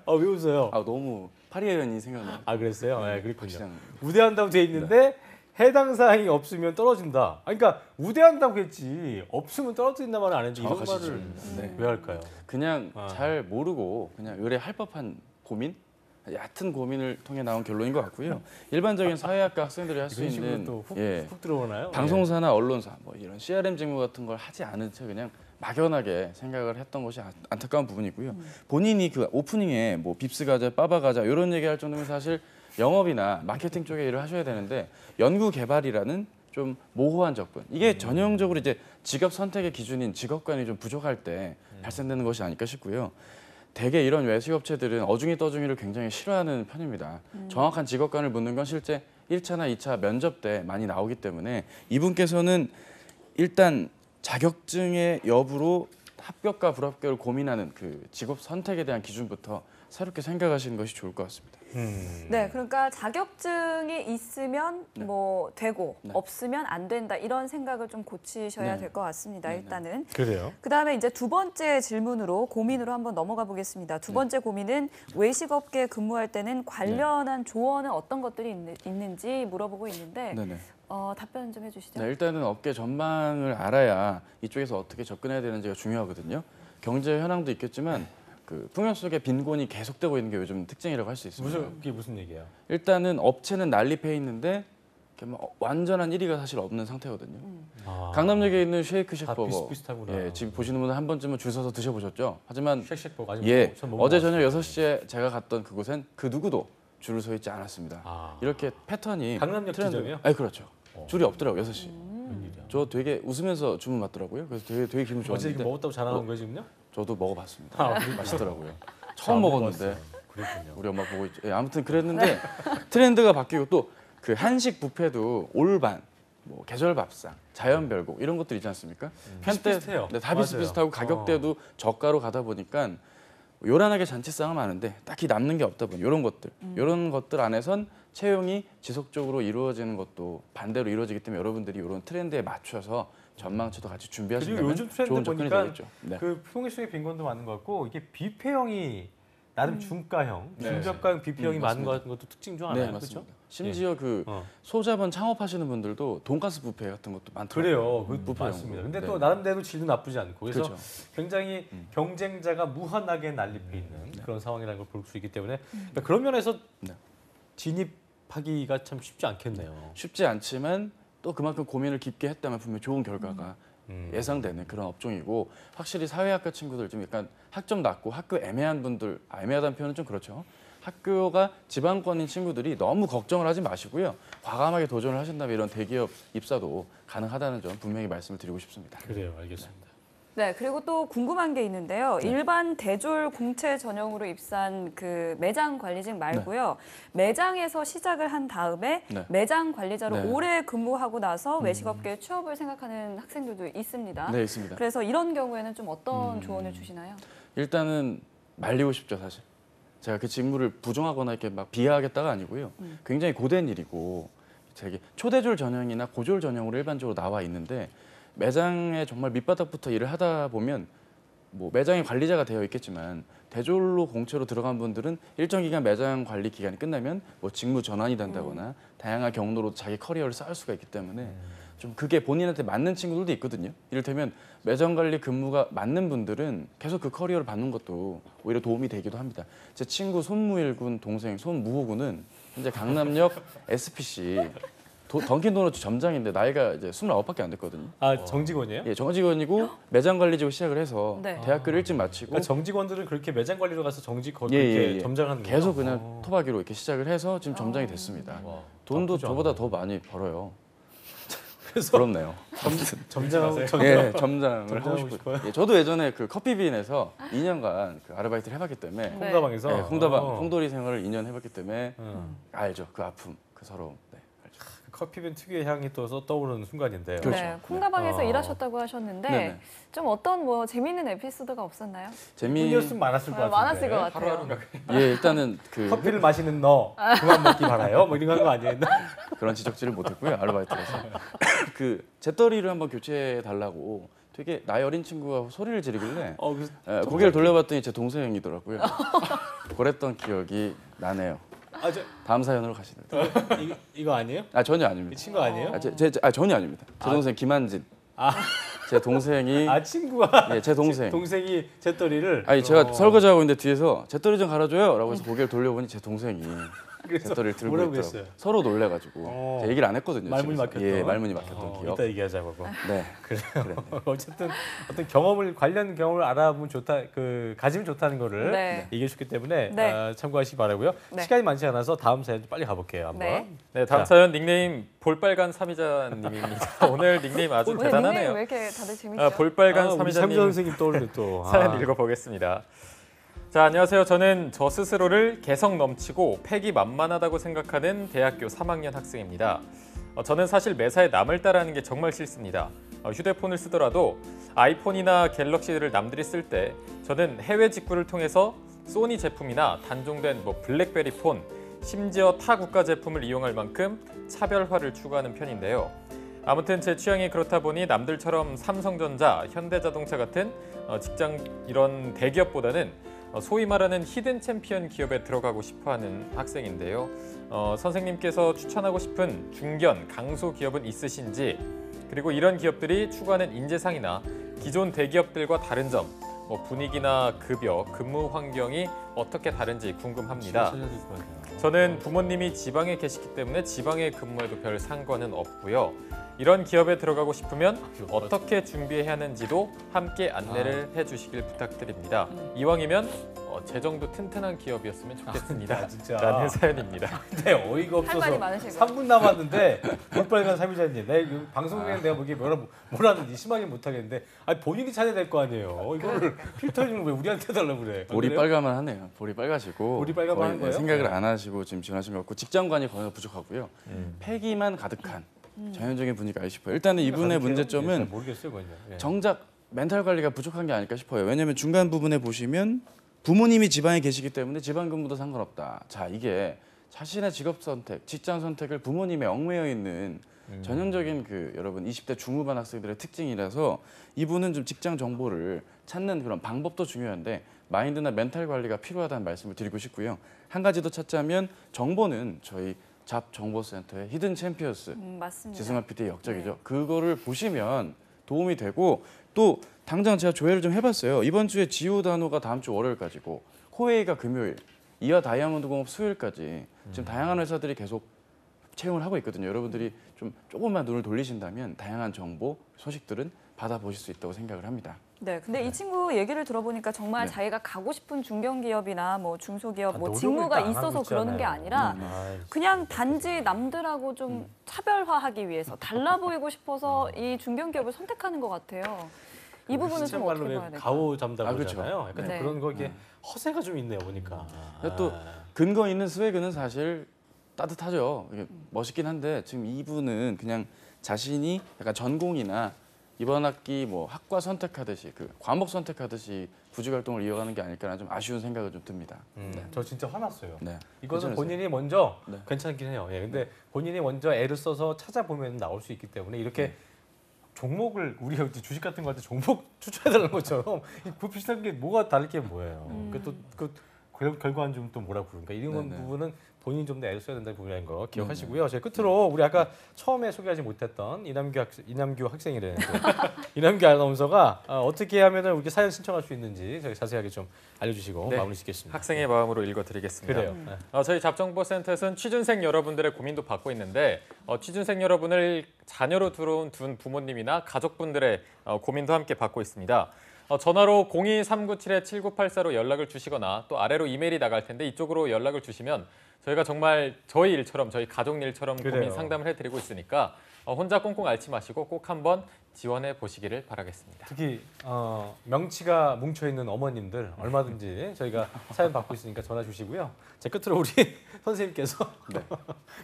왜 웃어요? 너무 파리아연이 생각나요. 그랬어요? 네, 그렇군요. 우대한다고 돼 있는데 해당 사항이 없으면 떨어진다. 그러니까 우대한다고 했지 없으면 떨어진다 말은 안 했는데 이런 말을 왜 할까요? 그냥 잘 모르고 그냥 의뢰할 법한 고민? 얕은 고민을 통해 나온 결론인 것 같고요. 일반적인 사회학과 학생들이 할 수 있는 훅 들어오나요? 방송사나 언론사 이런 CRM 직무 같은 걸 하지 않은 채 그냥 막연하게 생각을 했던 것이 안타까운 부분이고요. 본인이 그 오프닝에 빕스 가자, 빠바 가자 이런 얘기할 정도면 사실 영업이나 마케팅 쪽에 일을 하셔야 되는데 연구 개발이라는 좀 모호한 접근. 이게 전형적으로 이제 직업 선택의 기준인 직업관이 좀 부족할 때 발생되는 것이 아닐까 싶고요. 대개 이런 외식업체들은 어중이 떠중이를 굉장히 싫어하는 편입니다. 정확한 직업관을 묻는 건 실제 1차나 2차 면접 때 많이 나오기 때문에 이분께서는 일단 자격증의 여부로 합격과 불합격을 고민하는 그 직업 선택에 대한 기준부터 새롭게 생각하시는 것이 좋을 것 같습니다. 네, 그러니까 자격증이 있으면 되고 없으면 안 된다 이런 생각을 좀 고치셔야 될 것 같습니다. 일단은. 그래요. 그다음에 이제 두 번째 질문으로 고민으로 한번 넘어가 보겠습니다. 두 번째 고민은 외식업계에 근무할 때는 관련한 조언은 어떤 것들이 있는지 물어보고 있는데 답변 좀 해주시죠. 네, 일단은 업계 전망을 알아야 이쪽에서 어떻게 접근해야 되는지가 중요하거든요. 경제 현황도 있겠지만 그 풍요 속에 빈곤이 계속되고 있는 게 요즘 특징이라고 할 수 있습니다. 그게 무슨 얘기야? 일단은 업체는 난립해 있는데 완전한 1위가 사실 없는 상태거든요. 강남역에 있는 쉐이크쉑버거 비슷비슷하구나. 지금 보시는 분은 한 번쯤은 줄 서서 드셔보셨죠? 하지만 쉑쉑버거 어제 저녁 6시에 제가 갔던 그곳엔 그 누구도 줄을 서 있지 않았습니다. 이렇게 패턴이 강남역 지점이요? 네, 그렇죠. 줄이 없더라고요, 6시. 저 되게 웃으면서 주문 받더라고요. 그래서 되게 기분 좋았는데. 어제 먹었다고 자랑한 거예요, 지금요? 저도 먹어봤습니다. 맛있더라고요. 처음 먹었는데 그랬군요. 우리 엄마 보고 있죠. 아무튼 그랬는데 트렌드가 바뀌고 또 그 한식 뷔페도 올반, 계절 밥상, 자연별곡 이런 것들 있지 않습니까? 비슷비슷해요. 다 비슷비슷하고 가격대도 저가로 가다 보니까 요란하게 잔치상은 많은데 딱히 남는 게 없다 보니 이런 것들 안에선 채용이 지속적으로 이루어지는 것도 반대로 이루어지기 때문에 여러분들이 이런 트렌드에 맞춰서 전망치도 같이 준비하시면 요즘 트렌드 좋은 접근이 보니까 되겠죠. 그 풍요 속의 빈곤도 많은 것 같고 이게 뷔페형이 나름 중가형, 중저가형 뷔페형이 많은 것도 특징 중 하나예요. 그렇죠? 심지어 그 소자본 창업하시는 분들도 돈가스 뷔페 같은 것도 많더라고요. 그래요. 그것도 많습니다. 근데 또 나름대로 질도 나쁘지 않고 그래서 굉장히 경쟁자가 무한하게 난립해 있는 그런 상황이라는 걸 볼 수 있기 때문에 그러니까 그런 면에서 진입하기가 참 쉽지 않겠네요. 쉽지 않지만 또 그만큼 고민을 깊게 했다면 분명히 좋은 결과가 예상되는 그런 업종이고 확실히 사회학과 친구들 좀 약간 학점 낮고 학교 애매한 분들 애매하다는 표현은 좀 그렇죠. 학교가 지방권인 친구들이 너무 걱정을 하지 마시고요. 과감하게 도전을 하신다면 이런 대기업 입사도 가능하다는 점 분명히 말씀을 드리고 싶습니다. 그래요, 알겠습니다. 네, 그리고 또 궁금한 게 있는데요. 일반 대졸 공채 전형으로 입사한 그 매장 관리직 말고요. 매장에서 시작을 한 다음에 매장 관리자로 오래 근무하고 나서 외식업계에 취업을 생각하는 학생들도 있습니다. 네, 있습니다. 그래서 이런 경우에는 좀 어떤 조언을 주시나요? 일단은 말리고 싶죠, 사실. 제가 그 직무를 부정하거나 이렇게 막 비하하겠다가 아니고요. 굉장히 고된 일이고 되게 초대졸 전형이나 고졸 전형으로 일반적으로 나와 있는데 매장에 정말 밑바닥부터 일을 하다 보면 뭐 매장의 관리자가 되어 있겠지만 대졸로 공채로 들어간 분들은 일정 기간 매장 관리 기간이 끝나면 뭐 직무 전환이 된다거나 다양한 경로로 자기 커리어를 쌓을 수가 있기 때문에 좀 그게 본인한테 맞는 친구들도 있거든요. 이를테면 매장 관리 근무가 맞는 분들은 계속 그 커리어를 받는 것도 오히려 도움이 되기도 합니다. 제 친구 손무일군 동생 손무호군은 현재 강남역 SPC 던킨도너츠 점장인데 나이가 이제 29밖에 안 됐거든요. 아, 정직원이에요? 예, 정직원이고 매장 관리직으로 시작을 해서 대학교를 일찍 마치고 그러니까 정직원들은 그렇게 매장 관리로 가서 그렇게 점장하는 거예요? 계속 그냥 토박이로 이렇게 시작을 해서 지금 점장이 됐습니다. 돈도 저보다 더 많이 벌어요. 그래서 부럽네요. 점장을 하고 싶어요. 예, 저도 예전에 그 커피빈에서 2년간 그 아르바이트를 해봤기 때문에 홍다방에서 홍돌이 생활을 2년 해봤기 때문에 알죠. 그 아픔, 그 서러움. 네. 커피빈 특유의 향이 또 떠오르는 순간인데요. 그렇죠. 네, 콩다방에서 일하셨다고 하셨는데 좀 어떤 뭐 재미있는 에피소드가 없었나요? 재미있으면 많았을 것 같은데. 많았을 것 같아요. 예, 일단은 그 커피를 마시는 너 그만 먹기 바라요. 뭐 이런 거 아니에요? 그런 지적질을 못했고요. 아르바이트에서 그 재떨이를 한번 교체해 달라고 되게 나이 어린 친구가 소리를 지르길래 고개를 돌려봤더니 제 동생이더라고요. 그랬던 기억이 나네요. 다음 사연으로 가시는데. 이거 아니에요? 아, 전혀 아닙니다. 이 친구 아니에요? 전혀 아닙니다. 제 동생 김한진. 제 동생이 친구가 예, 제 동생. 동생이 재떨이를 아니 제가 설거지하고 있는데 뒤에서 재떨이 좀 갈아줘요라고 해서 고개를 돌려보니 제 동생이 재떨이를 들고 있더라고요. 서로 놀래가지고 제가 얘기를 안 했거든요. 말문이 막혔던. 예, 말문이 막혔던 기억. 이따 얘기하자고. 네. 그래요. 어쨌든 어떤 관련 경험을 알아보면 좋다, 가지면 좋다는 거를 얘기해 줬기 때문에 참고하시기 바라고요. 시간이 많지 않아서 다음 사연 빨리 가볼게요. 한번. 네, 다음 사연 닉네임 볼빨간 삼이자님입니다. 오늘 닉네임 아주 오늘 대단하네요. 닉네임 왜 이렇게 다들 재밌죠? 볼빨간 삼이자님 선생님 떠오르네 또. 사연 읽어보겠습니다. 자, 안녕하세요. 저는 저 스스로를 개성 넘치고 패기 만만하다고 생각하는 대학교 3학년 학생입니다. 저는 사실 매사에 남을 따라하는 게 정말 싫습니다. 휴대폰을 쓰더라도 아이폰이나 갤럭시를 남들이 쓸 때 저는 해외 직구를 통해서 소니 제품이나 단종된 블랙베리 폰, 심지어 타 국가 제품을 이용할 만큼 차별화를 추구하는 편인데요. 아무튼 제 취향이 그렇다 보니 남들처럼 삼성전자, 현대자동차 같은 직장 이런 대기업보다는 소위 말하는 히든 챔피언 기업에 들어가고 싶어하는 학생인데요. 선생님께서 추천하고 싶은 중견, 강소 기업은 있으신지, 그리고 이런 기업들이 추구하는 인재상이나 기존 대기업들과 다른 점, 분위기나 급여, 근무 환경이 어떻게 다른지 궁금합니다. 저는 부모님이 지방에 계시기 때문에 지방에 근무해도 별 상관은 없고요. 이런 기업에 들어가고 싶으면 어떻게 준비해야 하는지도 함께 안내를 해주시길 부탁드립니다. 이왕이면 재정도 튼튼한 기업이었으면 좋겠습니다. 라는 사연입니다. 네, 어이가 없어서 할 말이 많으시고. 3분 남았는데 볼빨간 삼이자님, 방송국에 내가 보기에 뭐라든지 심하게 못하겠는데 본인이 찾아야 될 거 아니에요. 이거를 필터링을 왜 우리한테 달라고 그래? 볼이 빨가만 하네요. 볼이 빨가시고 볼이 빨가만 한 거예요? 생각을 안 하시고 지금 지원하신 것 같고 직장관이 거의 부족하고요. 패기만 가득한 전형적인 분위기가 싶어요. 일단은 이분의 문제점은 모르겠어요, 정작 멘탈 관리가 부족한 게 아닐까 싶어요. 왜냐하면 중간 부분에 보시면 부모님이 지방에 계시기 때문에 지방 근무도 상관없다. 자, 이게 자신의 직업 선택, 직장 선택을 부모님에 얽매여 있는 전형적인 여러분 20대 중후반 학생들의 특징이라서 이분은 좀 직장 정보를 찾는 그런 방법도 중요한데 마인드나 멘탈 관리가 필요하다는 말씀을 드리고 싶고요. 한 가지 더 찾자면 정보는 저희 잡정보센터의 히든 챔피언스 맞습니다. 지승환 PD의 역적이죠. 그거를 보시면 도움이 되고 또 당장 제가 조회를 좀 해봤어요. 이번 주에 지오 단호가 다음 주 월요일까지고 코웨이가 금요일, 이와 다이아몬드공업 수요일까지 지금 다양한 회사들이 계속 채용을 하고 있거든요. 여러분들이 좀 조금만 눈을 돌리신다면 다양한 정보, 소식들은 받아보실 수 있다고 생각을 합니다. 네, 근데 이 친구 얘기를 들어보니까 정말 네. 자기가 가고 싶은 중견기업이나 뭐 중소기업 뭐 노력을 직무가 일단 안 하고 있어서 그러는 게 있잖아요. 아니라 아이, 그냥 단지 남들하고 좀 차별화하기 위해서 달라 보이고 싶어서 이 중견기업을 선택하는 것 같아요. 이 부분은 좀 말로 어떻게 왜 봐야 될까요? 가오 잠다 아, 그렇죠. 그러잖아요. 약간 네. 그런 거기에 허세가 좀 있네요 보니까. 또 근거 있는 스웨그는 사실 따뜻하죠. 이게 멋있긴 한데 지금 이분은 그냥 자신이 약간 전공이나 이번 학기 뭐 학과 선택하듯이 그 과목 선택하듯이 구직 활동을 이어가는 게 아닐까라는 좀 아쉬운 생각을 좀 듭니다. 저 진짜 화났어요. 네. 이거는 괜찮으세요? 본인이 먼저 네. 괜찮긴 해요. 예, 근데 본인이 먼저 애를 써서 찾아보면 나올 수 있기 때문에 이렇게 종목을 우리가 이제 주식 같은 거 할 때 종목 추천해달라는 것처럼 그 비슷한 게 뭐가 다를 게 뭐예요. 그 결과는 좀 또 뭐라고 그러니까 이런 네네. 부분은 본인이 좀 더 애를 써야 된다는 부분인 거 기억하시고요. 저희 끝으로 우리 아까 처음에 소개하지 못했던 이남규 학생이라는 이남규 아나운서가 어떻게 하면은 우리 사연 신청할 수 있는지 저희 자세하게 좀 알려주시고 네. 마무리 짓겠습니다. 학생의 마음으로 읽어드리겠습니다. 그래요. 저희 잡정보센터에서는 취준생 여러분들의 고민도 받고 있는데 취준생 여러분을 자녀로 들어온 둔 부모님이나 가족분들의 고민도 함께 받고 있습니다. 전화로 02-397-7984로 연락을 주시거나 또 아래로 이메일이 나갈 텐데 이쪽으로 연락을 주시면 저희가 정말 저희 일처럼 저희 가족 일처럼 그래요. 고민 상담을 해드리고 있으니까 혼자 꽁꽁 앓지 마시고 꼭 한번 지원해 보시기를 바라겠습니다. 특히 명치가 뭉쳐 있는 어머님들 얼마든지 저희가 사연 받고 있으니까 전화 주시고요. 제 끝으로 우리 선생님께서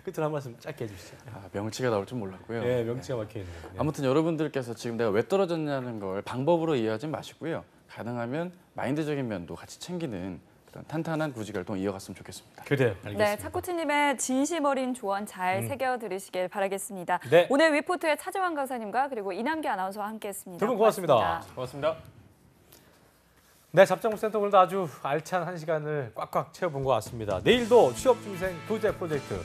끝으로 한 말씀 짧게 해주시죠. 명치가 나올 줄 몰랐고요. 네, 명치가 막혀 있는. 네. 아무튼 여러분들께서 지금 내가 왜 떨어졌냐는 걸 방법으로 이해하지 마시고요. 가능하면 마인드적인 면도 같이 챙기는 그런 탄탄한 구직 활동 이어갔으면 좋겠습니다. 그래요. 알겠습니다. 네, 차코치님의 진심 어린 조언 잘 새겨 들으시길 바라겠습니다. 네. 오늘 위포트의 차재환 강사님과 그리고 이남기 아나운서와 함께했습니다. 두 분 고맙습니다. 고맙습니다. 네, 잡정부센터 오늘도 아주 알찬 한 시간을 꽉꽉 채워본 것 같습니다. 내일도 취업중생 부재 프로젝트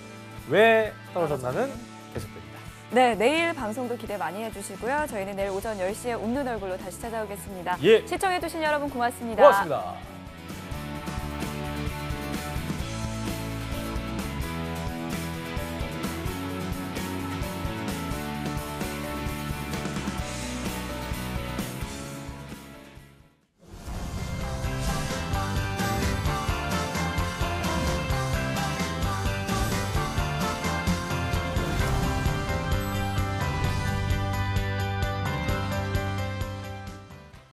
왜 떨어졌나는 계속됩니다. 네, 내일 방송도 기대 많이 해주시고요. 저희는 내일 오전 10시에 웃는 얼굴로 다시 찾아오겠습니다. 예. 시청해주신 여러분 고맙습니다. 고맙습니다.